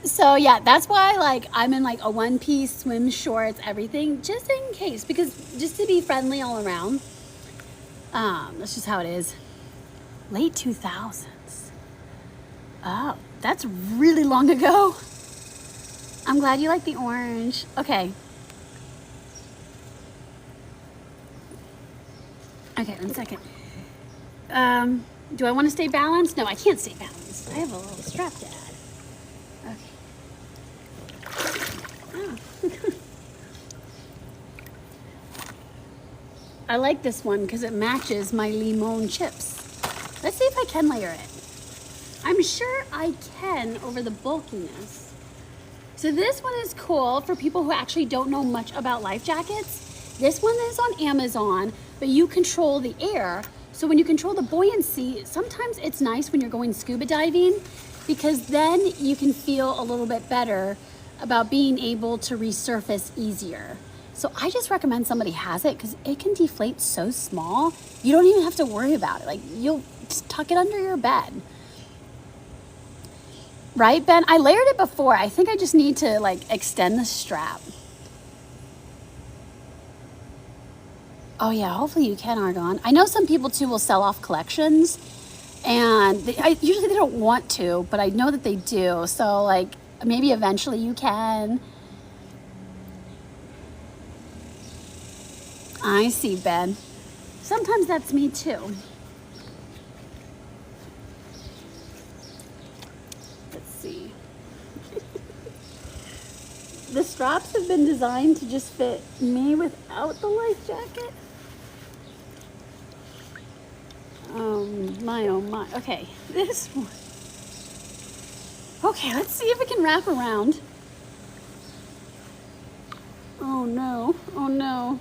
So yeah, that's why like I'm in like a one piece, swim shorts, everything, just in case, because just to be friendly all around. That's just how it is. Late 2000s. Oh, that's really long ago. I'm glad you like the orange. Okay. Okay, 1 second. Do I want to stay balanced? No, I can't stay balanced. I have a little strap to add. I like this one because it matches my limon chips. Let's see if I can layer it. I'm sure I can over the bulkiness. So this one is cool for people who actually don't know much about life jackets. This one is on Amazon, but you control the air. So when you control the buoyancy, sometimes it's nice when you're going scuba diving because then you can feel a little bit better about being able to resurface easier. So I just recommend somebody has it because it can deflate so small. You don't even have to worry about it. Like you'll just tuck it under your bed. Right, Ben? I layered it before. I think I just need to like extend the strap. Oh yeah, hopefully you can, Argon. I know some people too will sell off collections and usually they don't want to, but I know that they do. So like maybe eventually you can. I see, Ben. Sometimes that's me too. Let's see. The straps have been designed to just fit me without the life jacket. Oh my. Okay, this one. Okay, let's see if it can wrap around. Oh no, oh no.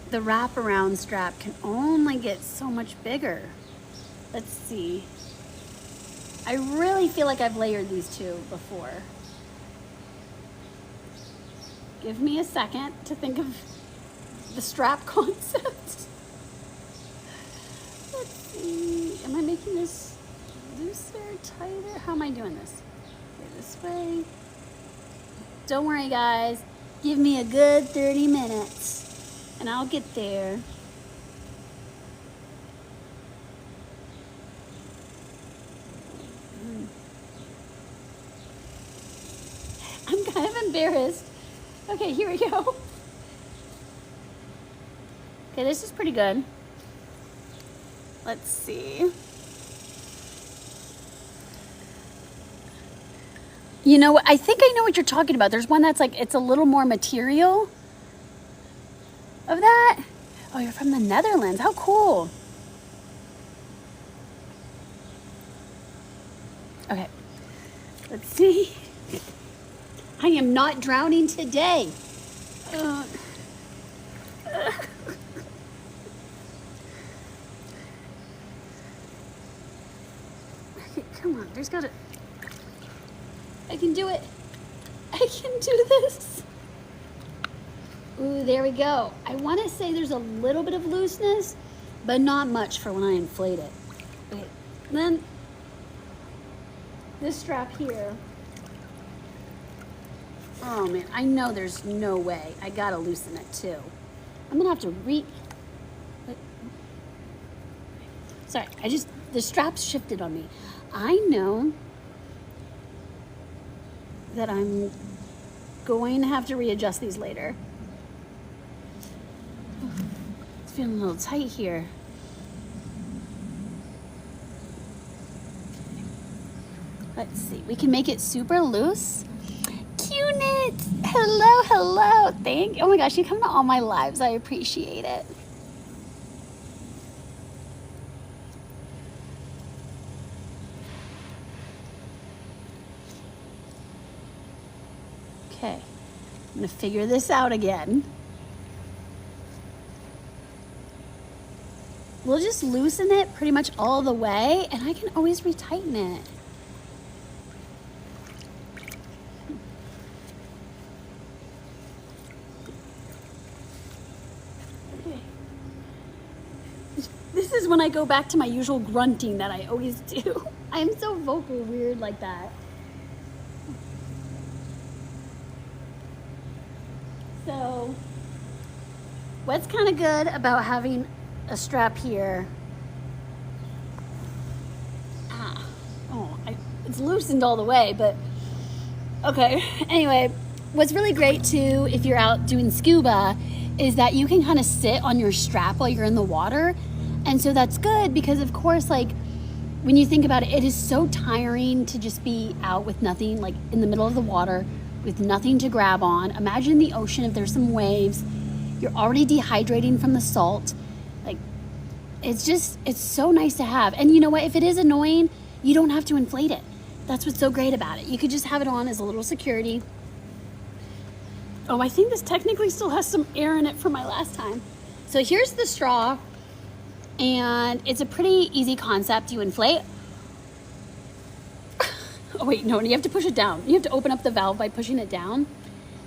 The wraparound strap can only get so much bigger. Let's see. I really feel like I've layered these two before. Give me a second to think of the strap concept. Let's see. Am I making this looser, tighter? How am I doing this? Okay, this way. Don't worry, guys. Give me a good 30 minutes. And I'll get there. I'm kind of embarrassed. Okay, here we go. Okay, this is pretty good. Let's see. You know, I think I know what you're talking about. There's one that's like, it's a little more material. Of that? Oh, you're from the Netherlands. How cool. Okay. Let's see. I am not drowning today. Okay, come on. There's gotta... I can do it. I can do this. Ooh, there we go. I want to say there's a little bit of looseness, but not much for when I inflate it. Okay, then this strap here. Oh man, I know there's no way. I gotta loosen it too. I'm gonna have to Sorry, the straps shifted on me. I know that I'm going to have to readjust these later. It's feeling a little tight here. Let's see, we can make it super loose. Cunit! Hello. Oh my gosh, you come to all my lives. I appreciate it. gonna figure this out again. We'll just loosen it pretty much all the way, and I can always retighten it. Okay. This is when I go back to my usual grunting that I always do. I'm so vocal weird like that. So, what's kind of good about having a strap here? It's loosened all the way, but okay. Anyway, what's really great too, if you're out doing scuba, is that you can kind of sit on your strap while you're in the water. And so that's good because, of course, like when you think about it, it is so tiring to just be out with nothing, like in the middle of the water with nothing to grab on. Imagine the ocean if there's some waves. You're already dehydrating from the salt. Like, it's so nice to have. And you know what? If it is annoying, you don't have to inflate it. That's what's so great about it. You could just have it on as a little security. Oh, I think this technically still has some air in it from my last time. So here's the straw, and it's a pretty easy concept. You inflate. Oh wait, no, you have to push it down. You have to open up the valve by pushing it down.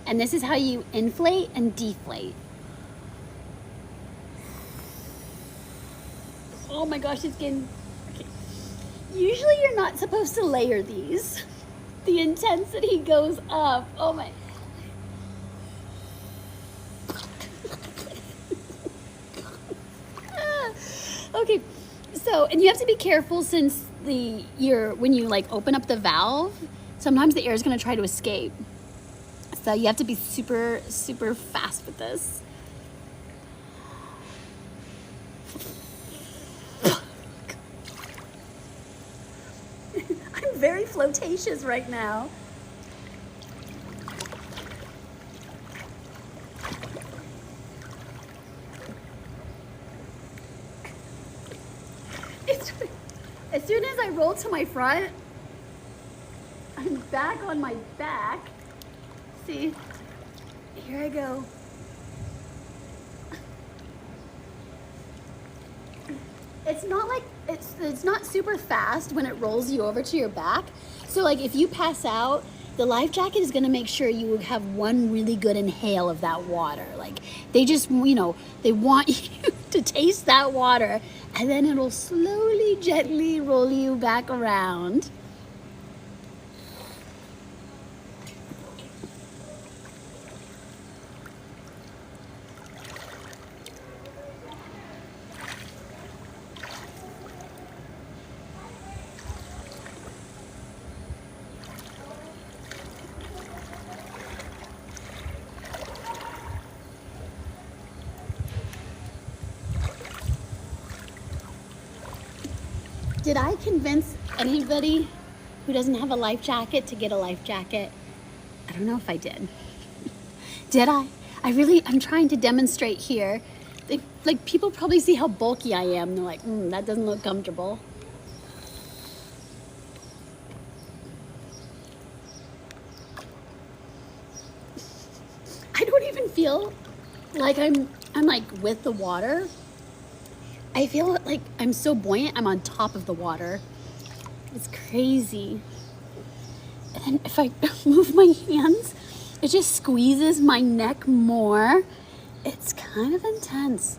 And this is how you inflate and deflate. Oh my gosh, it's getting... Usually you're not supposed to layer these. The intensity goes up. Oh my. Okay, so, and you have to be careful since when you like open up the valve, sometimes the air is gonna try to escape. So you have to be super, super fast with this. Very flotacious right now. As soon as I roll to my front, I'm back on my back. See, here I go. It's not like, it's not super fast when it rolls you over to your back. So like if you pass out, the life jacket is gonna make sure you have one really good inhale of that water. Like they just, they want you to taste that water, and then it'll slowly, gently roll you back around. Did I convince anybody who doesn't have a life jacket to get a life jacket? I don't know if I did. Did I? I'm trying to demonstrate here. Like people probably see how bulky I am. They're like, that doesn't look comfortable. I don't even feel like I'm like with the water. I feel like I'm so buoyant, I'm on top of the water. It's crazy. And then if I move my hands, it just squeezes my neck more. It's kind of intense.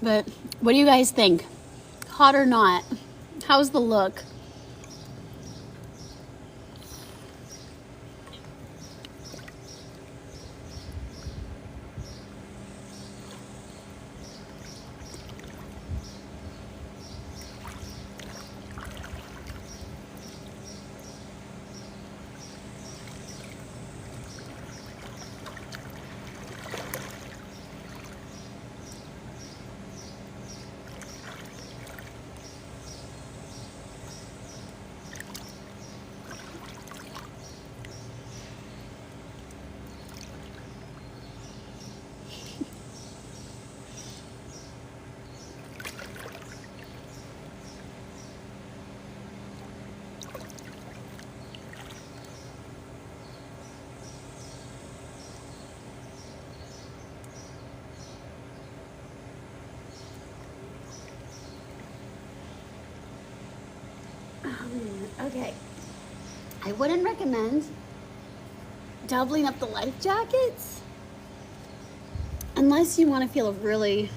But what do you guys think? Hot or not? How's the look? Okay. I wouldn't recommend doubling up the life jackets unless you want to feel really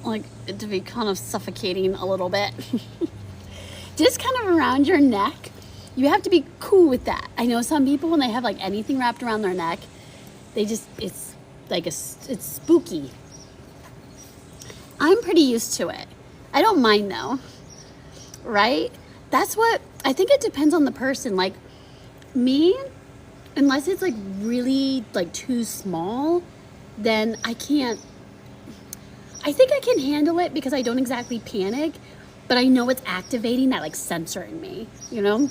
like it to be kind of suffocating a little bit. Just kind of around your neck. You have to be cool with that. I know some people, when they have like anything wrapped around their neck, it's spooky. I'm pretty used to it. I don't mind though, right? That's what, I think it depends on the person. Like me, unless it's like really like too small, then I think I can handle it because I don't exactly panic, but I know it's activating that like sensor in me, you know?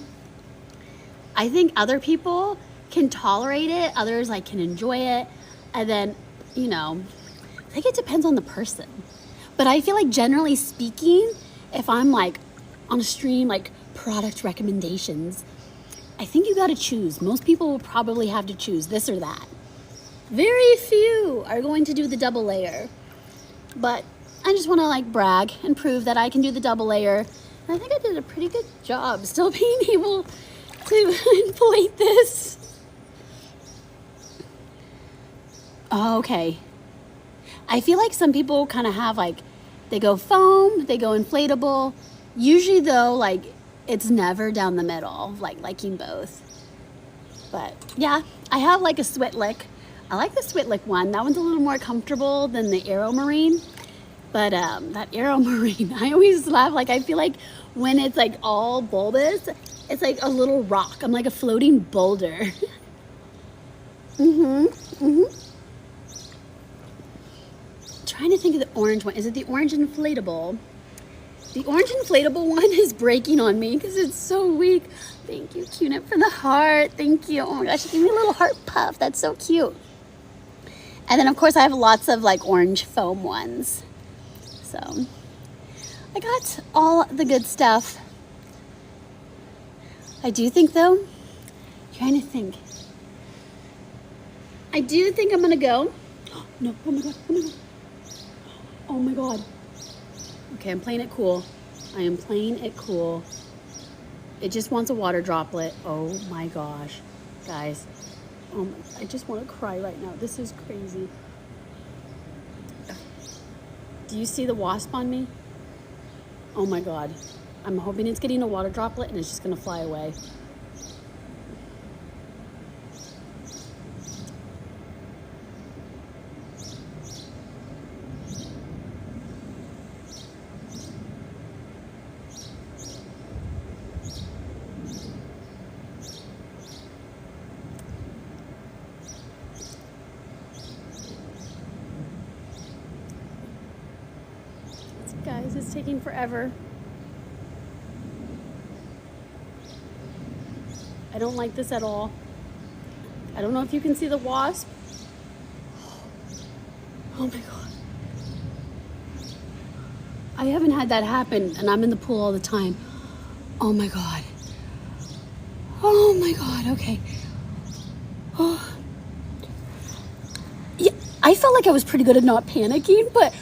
I think other people can tolerate it, others like can enjoy it, and then, you know, I think it depends on the person. But I feel like generally speaking, if I'm like on a stream, like product recommendations, I think you gotta choose. Most people will probably have to choose this or that. Very few are going to do the double layer. But I just wanna like brag and prove that I can do the double layer. And I think I did a pretty good job still being able to inflate this. Okay. I feel like some people kind of have like, they go foam, they go inflatable. Usually though, like it's never down the middle, like liking both. But yeah, I have like a Switlick. I like the Switlick one. That one's a little more comfortable than the Aero Marine. But that Aero Marine, I always laugh. Like I feel like when it's like all bulbous, it's like a little rock. I'm like a floating boulder. Trying to think of the orange one. Is it the orange inflatable? The orange inflatable one is breaking on me because it's so weak. Thank you, Cunit, for the heart. Thank you. Oh my gosh, you gave me a little heart puff. That's so cute. And then of course I have lots of like orange foam ones. So I got all the good stuff. I do think though, trying to think. I do think I'm gonna go. No, oh my God, oh my God. Oh my God. Okay, I'm playing it cool. I am playing it cool. It just wants a water droplet. Oh my gosh. Guys, I just want to cry right now. This is crazy. Do you see the wasp on me? Oh my God. I'm hoping it's getting a water droplet and it's just gonna fly away. Guys, it's taking forever. I don't like this at all. I don't know if you can see the wasp. Oh my God. I haven't had that happen and I'm in the pool all the time. Oh my God. Oh my God, okay. Oh. Yeah, I felt like I was pretty good at not panicking, but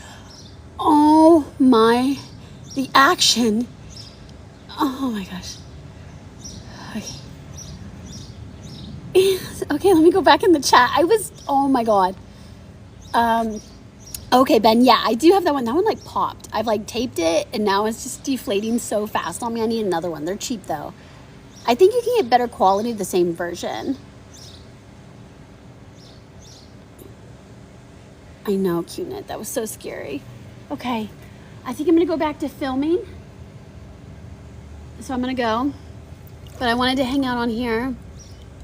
oh my, the action. Oh my gosh. Okay. Okay, let me go back in the chat. Oh my God. Okay, Ben, yeah, I do have that one. That one like popped. I've like taped it and now it's just deflating so fast on me. I need another one. They're cheap though. I think you can get better quality of the same version. I know, Cunit. That was so scary. Okay, I think I'm gonna go back to filming. So I'm gonna go, but I wanted to hang out on here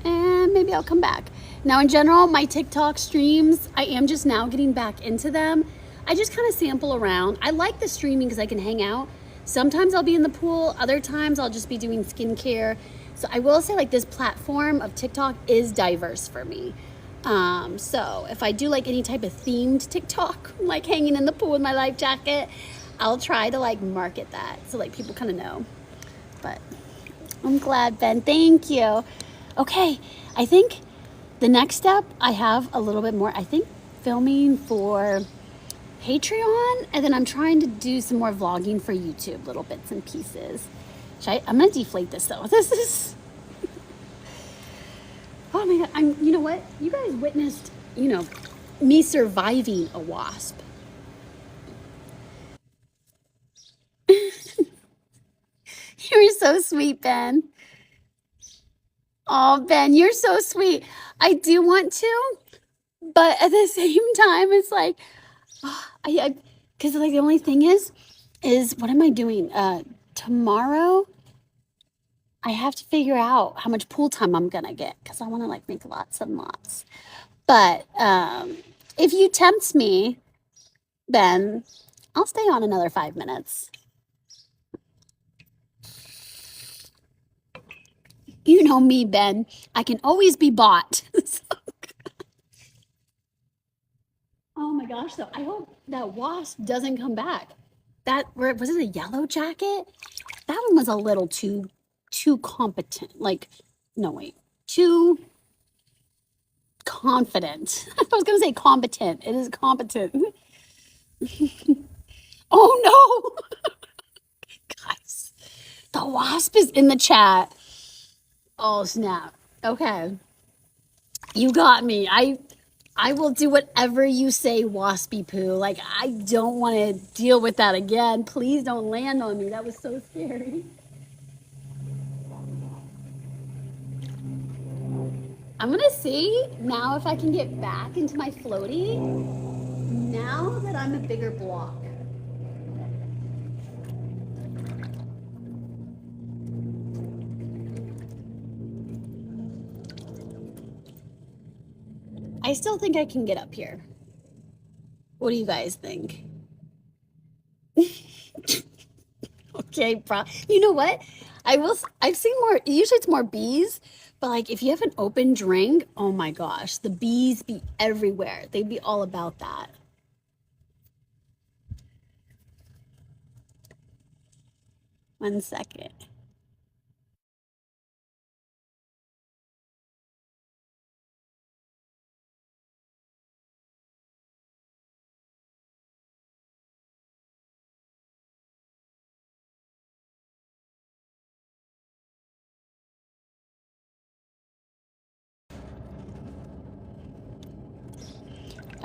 and maybe I'll come back. Now in general, my TikTok streams, I am just now getting back into them. I just kind of sample around. I like the streaming because I can hang out. Sometimes I'll be in the pool, other times I'll just be doing skincare. So I will say like this platform of TikTok is diverse for me. So if I do like any type of themed TikTok, like hanging in the pool with my life jacket, I'll try to like market that so like people kind of know. But I'm glad, Ben, thank you. Okay, I think the next step I have a little bit more, I think filming for Patreon, and then I'm trying to do some more vlogging for YouTube, little bits and pieces. I'm gonna deflate this though. This is, oh my God, you know what? You guys witnessed, me surviving a wasp. You're so sweet, Ben. Oh, Ben, you're so sweet. I do want to, but at the same time, it's like, because like the only thing is what am I doing? Tomorrow, I have to figure out how much pool time I'm gonna get because I want to like make lots and lots. But if you tempt me, Ben, I'll stay on another 5 minutes. You know me, Ben. I can always be bought. Oh my gosh, though. I hope that wasp doesn't come back. Was it a yellow jacket? That one was a little too competent. Like, no wait, too confident. I was gonna say competent. It is competent. Oh no, guys, the wasp is in the chat. Oh snap. Okay, you got me. I will do whatever you say, waspy poo. Like, I don't want to deal with that again. Please don't land on me. That was so scary. I'm gonna see now if I can get back into my floaty now that I'm a bigger block. I still think I can get up here. What do you guys think? Okay, you know what? I've seen more, usually it's more bees, but like if you have an open drink, oh my gosh, the bees be everywhere. They'd be all about that. One second.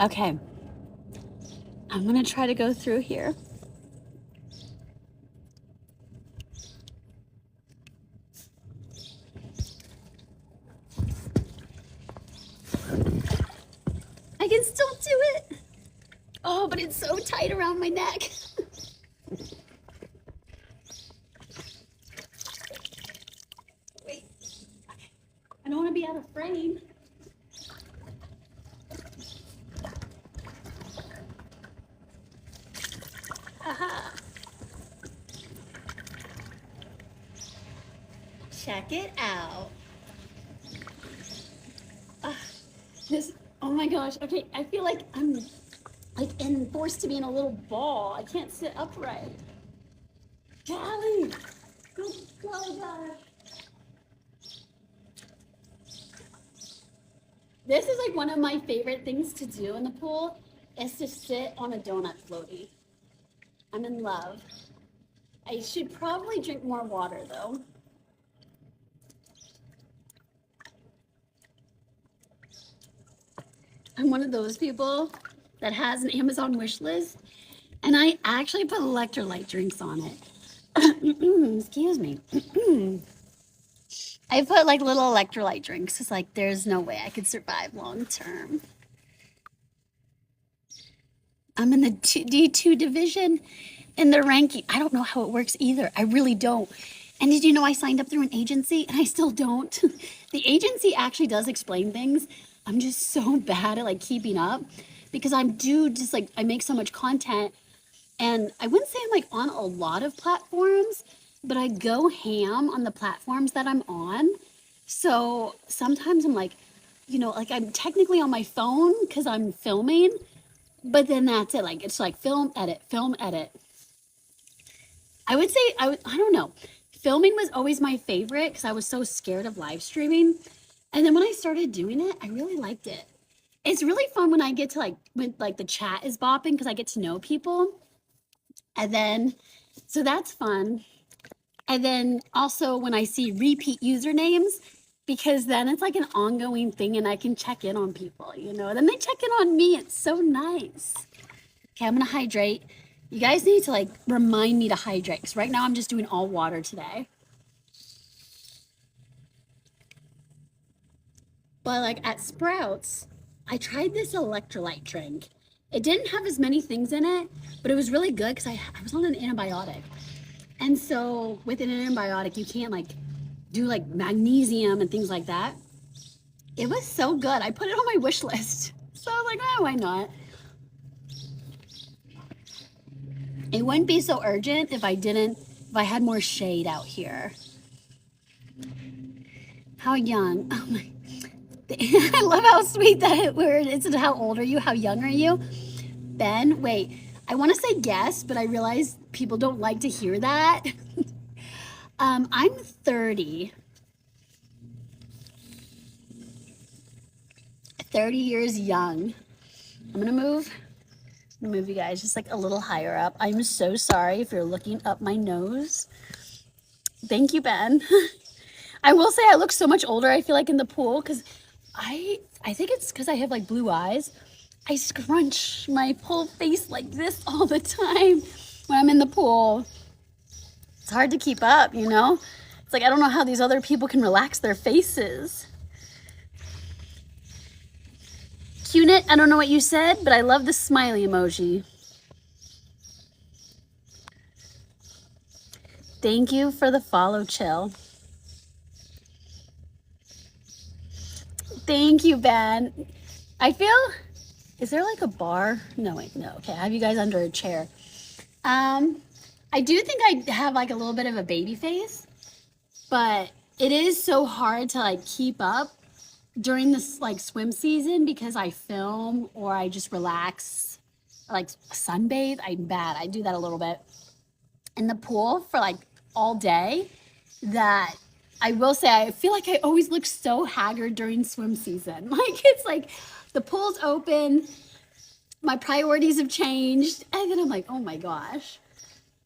Okay. I'm gonna try to go through here. I can still do it. Oh, but it's so tight around my neck. Wait. Okay. I don't want to be out of frame. Aha. Check it out. Oh my gosh. Okay, I feel like I'm like forced to be in a little ball. I can't sit upright. Golly. Golly gosh. This is like one of my favorite things to do in the pool is to sit on a donut floaty. I'm in love. I should probably drink more water though. I'm one of those people that has an Amazon wish list, and I actually put electrolyte drinks on it. Excuse me. I put like little electrolyte drinks. It's like there's no way I could survive long term. I'm in the D2 division in the ranking. I don't know how it works either. I really don't. And did you know I signed up through an agency and I still don't? The agency actually does explain things. I'm just so bad at like keeping up because I make so much content, and I wouldn't say I'm like on a lot of platforms, but I go ham on the platforms that I'm on. So sometimes I'm like, like I'm technically on my phone because I'm filming, but then that's it. Like it's like film, edit, film, edit. I would say I don't know. Filming was always my favorite because I was so scared of live streaming. And then when I started doing it, I really liked it. It's really fun when I get to when like the chat is bopping because I get to know people. And then, so that's fun. And then also when I see repeat usernames, because then it's like an ongoing thing and I can check in on people, you know, then they check in on me. It's so nice. Okay, I'm gonna hydrate. You guys need to like remind me to hydrate because right now I'm just doing all water today. But like at Sprouts, I tried this electrolyte drink. It didn't have as many things in it, but it was really good because I was on an antibiotic. And so with an antibiotic, you can't like do like magnesium and things like that. It was so good. I put it on my wish list. So I was like, oh, why not? It wouldn't be so urgent if I had more shade out here. How young? Oh my. I love how sweet that word is. And how old are you? How young are you? Ben, wait, I want to say yes, but I realize people don't like to hear that. I'm 30. 30 years young. I'm gonna move you guys just like a little higher up. I'm so sorry if you're looking up my nose. Thank you, Ben. I will say I look so much older, I feel like, in the pool, because I think it's because I have like blue eyes. I scrunch my whole face like this all the time when I'm in the pool. It's hard to keep up, you know? It's like I don't know how these other people can relax their faces. Cunit, I don't know what you said, but I love the smiley emoji. Thank you for the follow, Chill. Thank you, Ben. I feel, is there like a bar? No, wait, no. Okay, I have you guys under a chair. I do think I have like a little bit of a baby face, but it is so hard to like keep up during this like swim season because I film or I just relax, like sunbathe. I'm bad. I do that a little bit in the pool for like all day. That I will say, I feel like I always look so haggard during swim season. Like it's like the pool's open, my priorities have changed, and then I'm like, oh my gosh,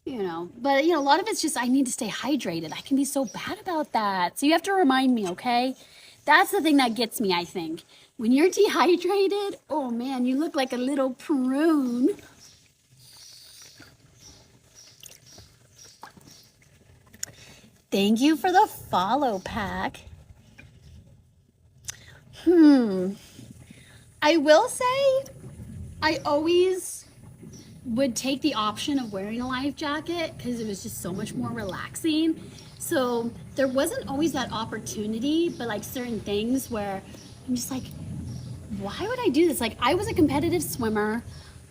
you know. But you know, a lot of it's just I need to stay hydrated. I can be so bad about that. So you have to remind me, okay? That's the thing that gets me, I think. When you're dehydrated, oh man, you look like a little prune. Thank you for the follow, Pack. I will say, I always would take the option of wearing a life jacket because it was just so much more relaxing. So there wasn't always that opportunity, but like certain things where I'm just like, why would I do this? Like I was a competitive swimmer.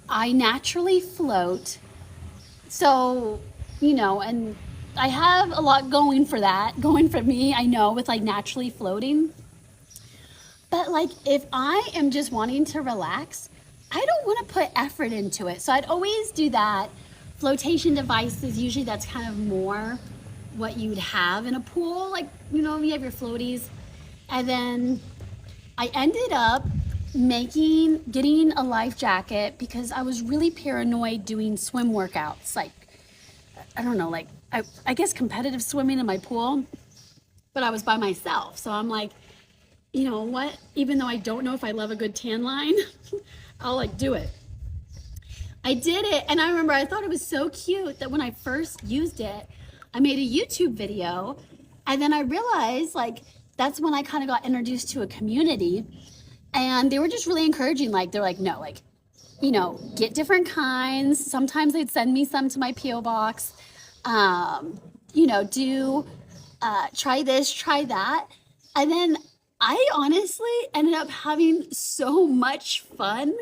I naturally float. So, you know, and I have a lot going for me, I know, with like naturally floating. But like if I am just wanting to relax, I don't want to put effort into it. So I'd always do that. Flotation devices, usually that's kind of more what you'd have in a pool. Like, you know, you have your floaties. And then I ended up getting a life jacket because I was really paranoid doing swim workouts. Like, I don't know, like I guess competitive swimming in my pool, but I was by myself. So I'm like, you know what? Even though I don't know if I love a good tan line, I'll like do it. I did it, and I remember I thought it was so cute that when I first used it, I made a YouTube video, and then I realized like that's when I kind of got introduced to a community, and they were just really encouraging. Like they're like, no, like, you know, get different kinds. Sometimes they'd send me some to my PO box. You know, try this, try that, and then I honestly ended up having so much fun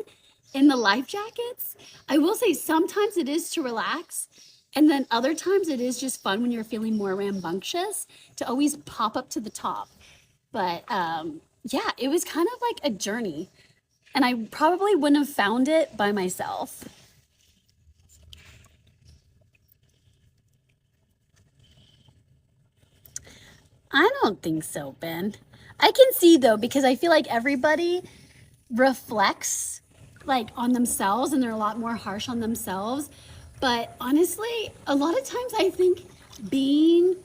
in the life jackets. I will say sometimes it is to relax, and then other times it is just fun when you're feeling more rambunctious to always pop up to the top. But yeah, it was kind of like a journey, and I probably wouldn't have found it by myself. I don't think so, Ben. I can see though, because I feel like everybody reflects like on themselves and they're a lot more harsh on themselves. But honestly, a lot of times I think being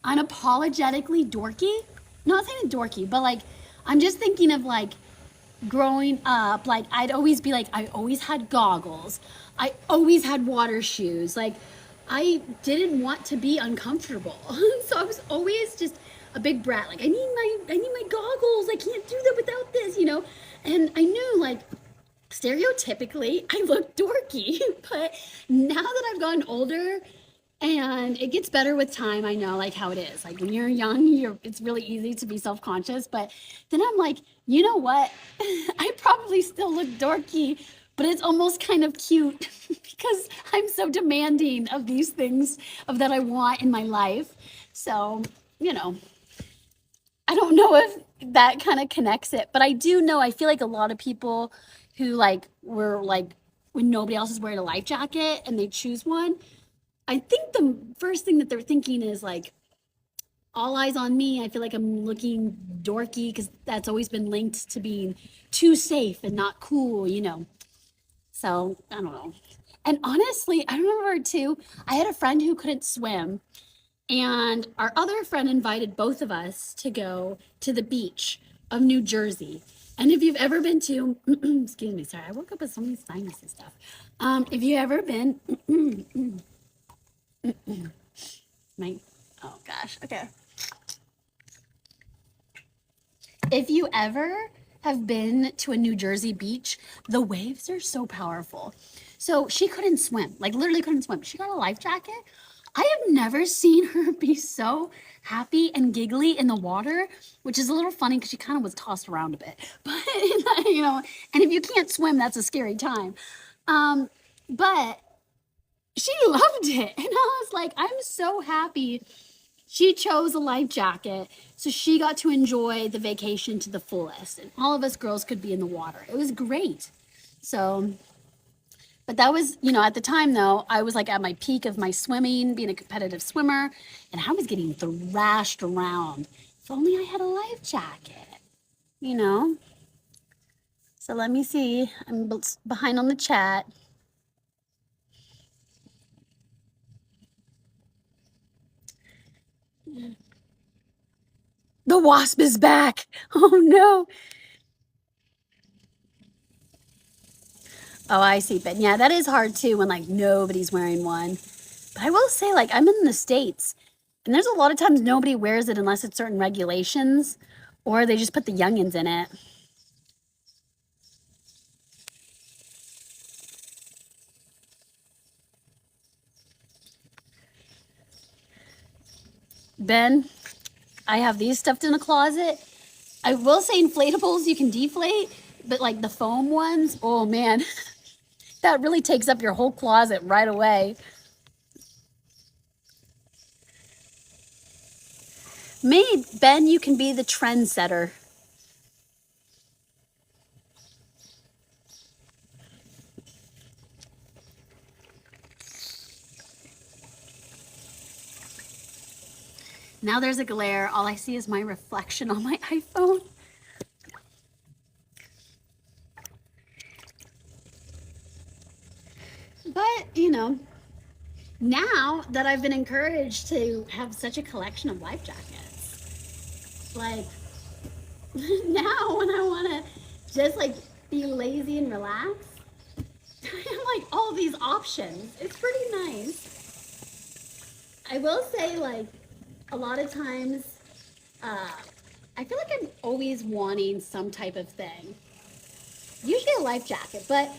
unapologetically dorky. Not saying dorky, but like I'm just thinking of like growing up, like I'd always be like, I always had goggles. I always had water shoes. Like I didn't want to be uncomfortable. So I was always just a big brat. Like I need my goggles. I can't do that without this, you know? And I knew like stereotypically I look dorky, but now that I've gotten older and it gets better with time, I know like how it is. Like when you're young, it's really easy to be self-conscious, but then I'm like, you know what? I probably still look dorky, but it's almost kind of cute because I'm so demanding of these things of that I want in my life. So, you know, I don't know if that kind of connects it, but I do know I feel like a lot of people who like were like when nobody else is wearing a life jacket and they choose one, I think the first thing that they're thinking is like all eyes on me. I feel like I'm looking dorky because that's always been linked to being too safe and not cool, you know. So I don't know. And honestly, I remember too, I had a friend who couldn't swim. And our other friend invited both of us to go to the beach of New Jersey. And if you've ever been to, excuse me, sorry, I woke up with so many sinus and stuff. If you ever been, oh gosh, okay. If you ever have been to a New Jersey beach, the waves are so powerful. So she couldn't swim, like literally couldn't swim. She got a life jacket. I have never seen her be so happy and giggly in the water, which is a little funny because she kind of was tossed around a bit. But, you know, and if you can't swim, that's a scary time. But she loved it. And I was like, I'm so happy she chose a life jacket. So she got to enjoy the vacation to the fullest. And all of us girls could be in the water. It was great. So, but that was, you know, at the time though, I was like at my peak of my swimming, being a competitive swimmer, and I was getting thrashed around. If only I had a life jacket, you know? So let me see. I'm behind on the chat. The wasp is back. Oh no. Oh, I see, Ben. Yeah, that is hard too when like nobody's wearing one. But I will say, like, I'm in the States, and there's a lot of times nobody wears it unless it's certain regulations, or they just put the youngins in it. Ben, I have these stuffed in a closet. I will say inflatables you can deflate, but like the foam ones, oh man, that really takes up your whole closet right away. Maybe, Ben, you can be the trendsetter. Now there's a glare. All I see is my reflection on my iPhone. But, you know, now that I've been encouraged to have such a collection of life jackets, like now when I want to just like be lazy and relax, I have like all these options. It's pretty nice. I will say like a lot of times, I feel like I'm always wanting some type of thing. Usually a life jacket, but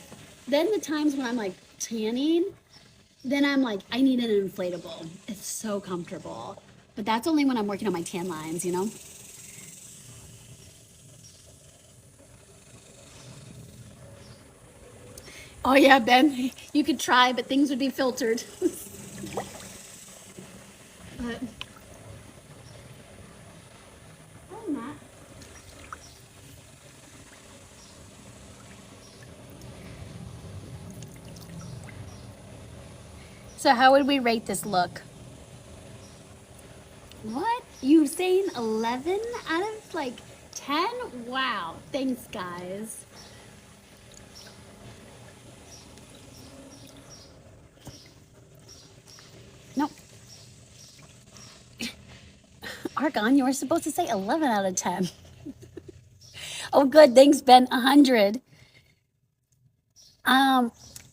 then the times when I'm like tanning, then I'm like, I need an inflatable. It's so comfortable. But that's only when I'm working on my tan lines, you know? Oh yeah, Ben, you could try, but things would be filtered. But, oh, Matt. So how would we rate this look? What? You saying 11 out of like 10? Wow. Thanks, guys. Nope. dark on. You were supposed to say 11 out of 10. Oh, good. Thanks, Ben. 100.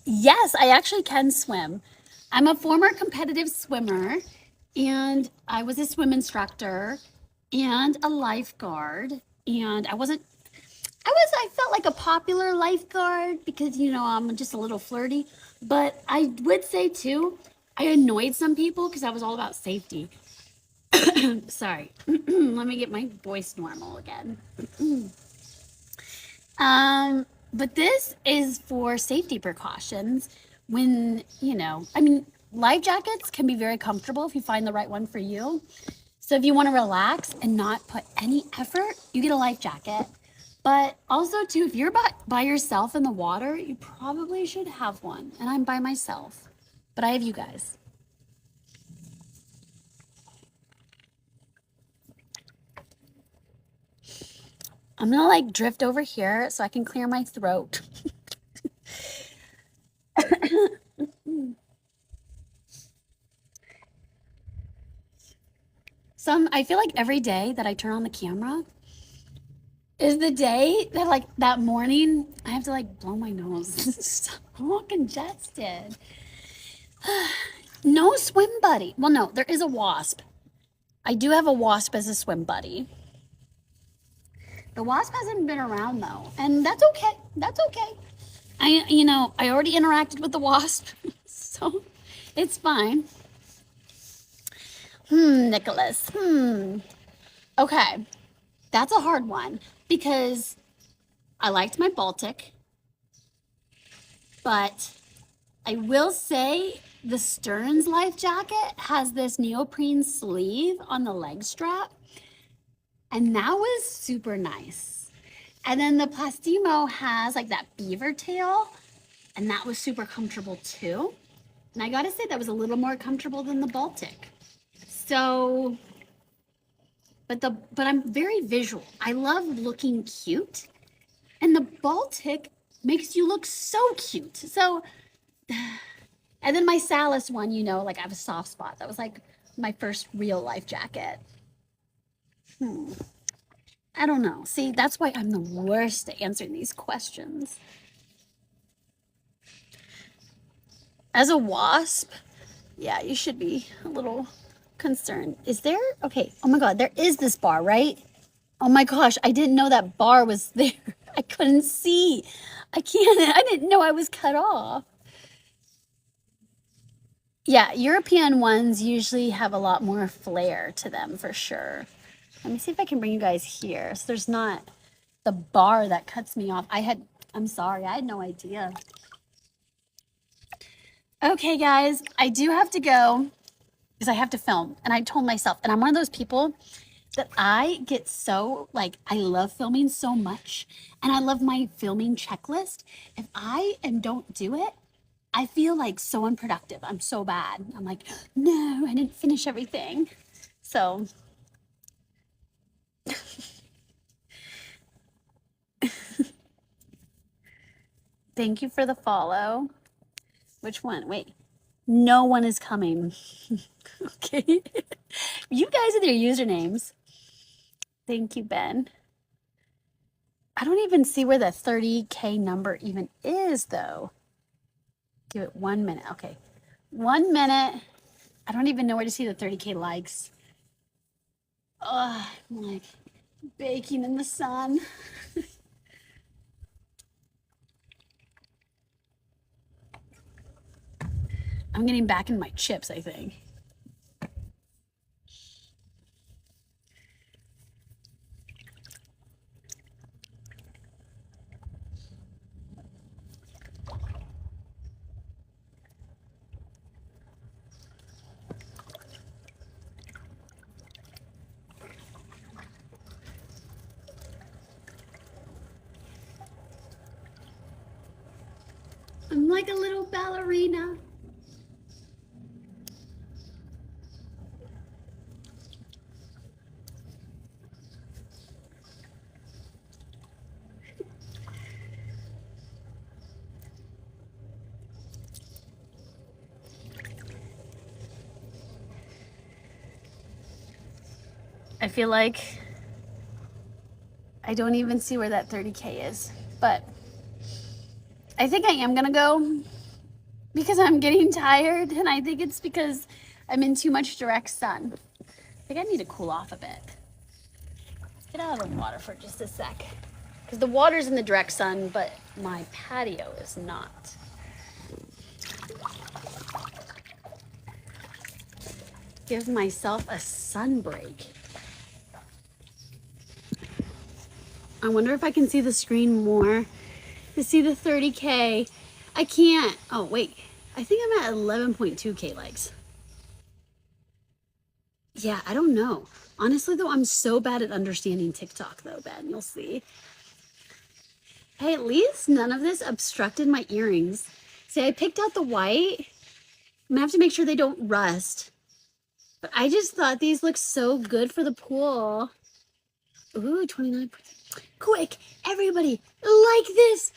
Yes, I actually can swim. I'm a former competitive swimmer, and I was a swim instructor and a lifeguard. And I felt like a popular lifeguard because, you know, I'm just a little flirty. But I would say, too, I annoyed some people because I was all about safety. Sorry. Let me get my voice normal again. But this is for safety precautions when, you know, I mean, life jackets can be very comfortable if you find the right one for you. So if you want to relax and not put any effort, you get a life jacket. But also, too, if you're by yourself in the water, you probably should have one. And I'm by myself, but I have you guys. I'm gonna like drift over here so I can clear my throat. I feel like every day that I turn on the camera is the day that, like, that morning I have to like blow my nose. I'm all congested. No swim buddy. Well, no, there is a wasp. I do have a wasp as a swim buddy. The wasp hasn't been around though, and that's okay. That's okay. I already interacted with the wasp, so it's fine. Nicholas. Okay, that's a hard one because I liked my Baltic, but I will say the Stearns life jacket has this neoprene sleeve on the leg strap, and that was super nice. And then the Plastimo has like that beaver tail, and that was super comfortable too. And I gotta say that was a little more comfortable than the Baltic. So, but I'm very visual. I love looking cute, and the Baltic makes you look so cute. So, and then my Salis one, you know, like I have a soft spot. That was like my first real life jacket. I don't know. See, that's why I'm the worst at answering these questions. As a wasp, yeah, you should be a little concerned. Is there? Okay. Oh my God, there is this bar, right? Oh my gosh, I didn't know that bar was there. I couldn't see. I didn't know I was cut off. Yeah, European ones usually have a lot more flair to them for sure. Let me see if I can bring you guys here. So there's not the bar that cuts me off. I'm sorry, I had no idea. Okay, guys, I do have to go because I have to film. And I told myself, and I'm one of those people that I get so, like, I love filming so much. And I love my filming checklist. If I don't do it, I feel like so unproductive. I'm so bad. I'm like, no, I didn't finish everything. So thank you for the follow. Which one? Wait, no one is coming. Okay. You guys with your usernames. Thank you, Ben. I don't even see where the 30K number even is though. Give it 1 minute. Okay. 1 minute. I don't even know where to see the 30K likes. Oh, I'm like baking in the sun. I'm getting back in my chips, I think. I'm like a little ballerina. I feel like I don't even see where that 30K is, but I think I am gonna go because I'm getting tired, and I think it's because I'm in too much direct sun. I think I need to cool off a bit. Let's get out of the water for just a sec, because the water's in the direct sun, but my patio is not. Give myself a sun break. I wonder if I can see the screen more to see the 30K. I can't. Oh, wait. I think I'm at 11.2K likes. Yeah, I don't know. Honestly, though, I'm so bad at understanding TikTok, though, Ben. You'll see. Hey, at least none of this obstructed my earrings. See, I picked out the white. I'm gonna have to make sure they don't rust. But I just thought these look so good for the pool. Ooh, 29%. Quick, everybody, like this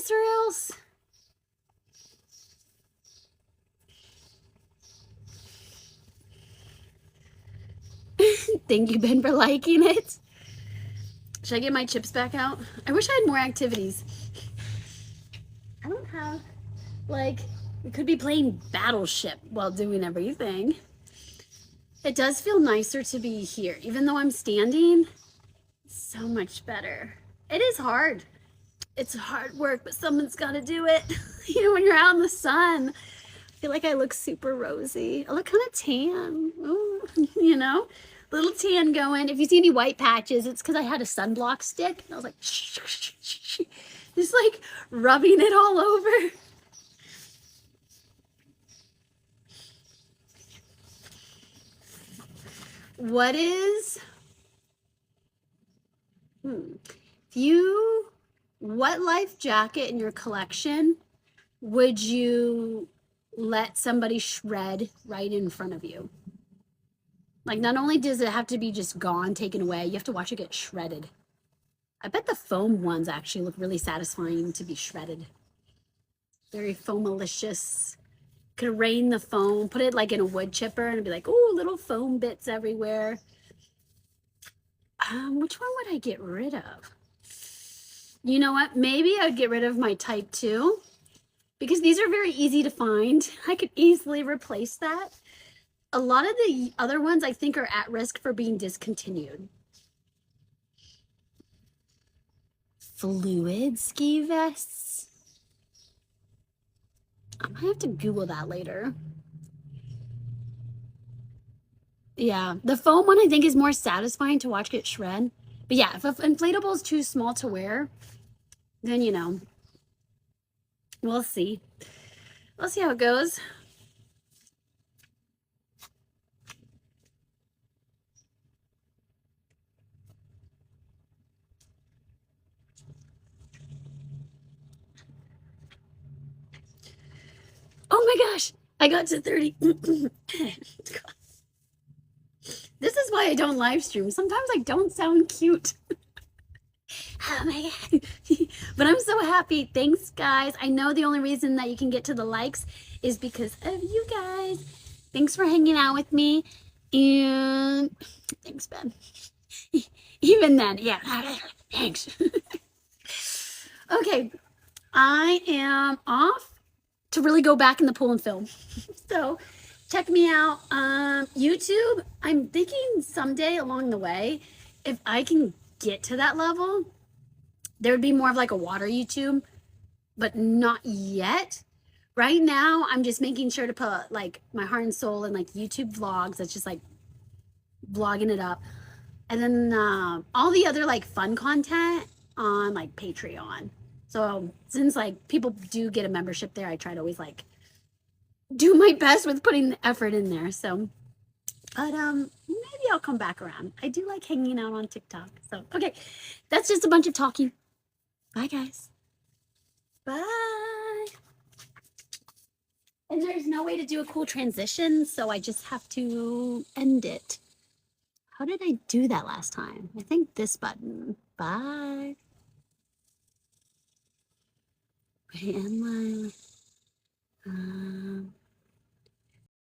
or else. Thank you, Ben, for liking it. Should I get my chips back out? I wish I had more activities. I don't have, like, we could be playing Battleship while doing everything. It does feel nicer to be here, even though I'm standing. So much better. It is hard. It's hard work, but someone's got to do it. You know, when you're out in the sun. I feel like I look super rosy. I look kind of tan. Ooh, you know, little tan going. If you see any white patches, it's because I had a sunblock stick. And I was like, just like rubbing it all over. What is, what life jacket in your collection would you let somebody shred right in front of you? Like, not only does it have to be just gone, taken away, you have to watch it get shredded. I bet the foam ones actually look really satisfying to be shredded. Very foamalicious. Could rain the foam, put it like in a wood chipper, and it'd be like, oh, little foam bits everywhere. Which one would I get rid of? You know what? Maybe I would get rid of my type 2 because these are very easy to find. I could easily replace that. A lot of the other ones I think are at risk for being discontinued. Fluid ski vests. I might have to Google that later. Yeah, the foam one I think is more satisfying to watch get shred. But yeah, if an inflatable is too small to wear, then, you know, we'll see. We'll see how it goes. Oh my gosh, I got to 30. This is why I don't live stream. Sometimes I don't sound cute. Oh my God. But I'm so happy. Thanks, guys. I know the only reason that you can get to the likes is because of you guys. Thanks for hanging out with me. And thanks, Ben. Even then, yeah. Thanks. Okay. I am off to really go back in the pool and film. So check me out. YouTube, I'm thinking someday along the way, if I can get to that level, there would be more of like a water YouTube, but not yet. Right now, I'm just making sure to put like my heart and soul in like YouTube vlogs. That's just like vlogging it up. And then all the other like fun content on like Patreon. So since like people do get a membership there, I try to always like do my best with putting the effort in there. So, but maybe I'll come back around. I do like hanging out on TikTok. So, okay, that's just a bunch of talking. Bye, guys. Bye. And there's no way to do a cool transition, so I just have to end it. How did I do that last time? I think this button. Bye. And my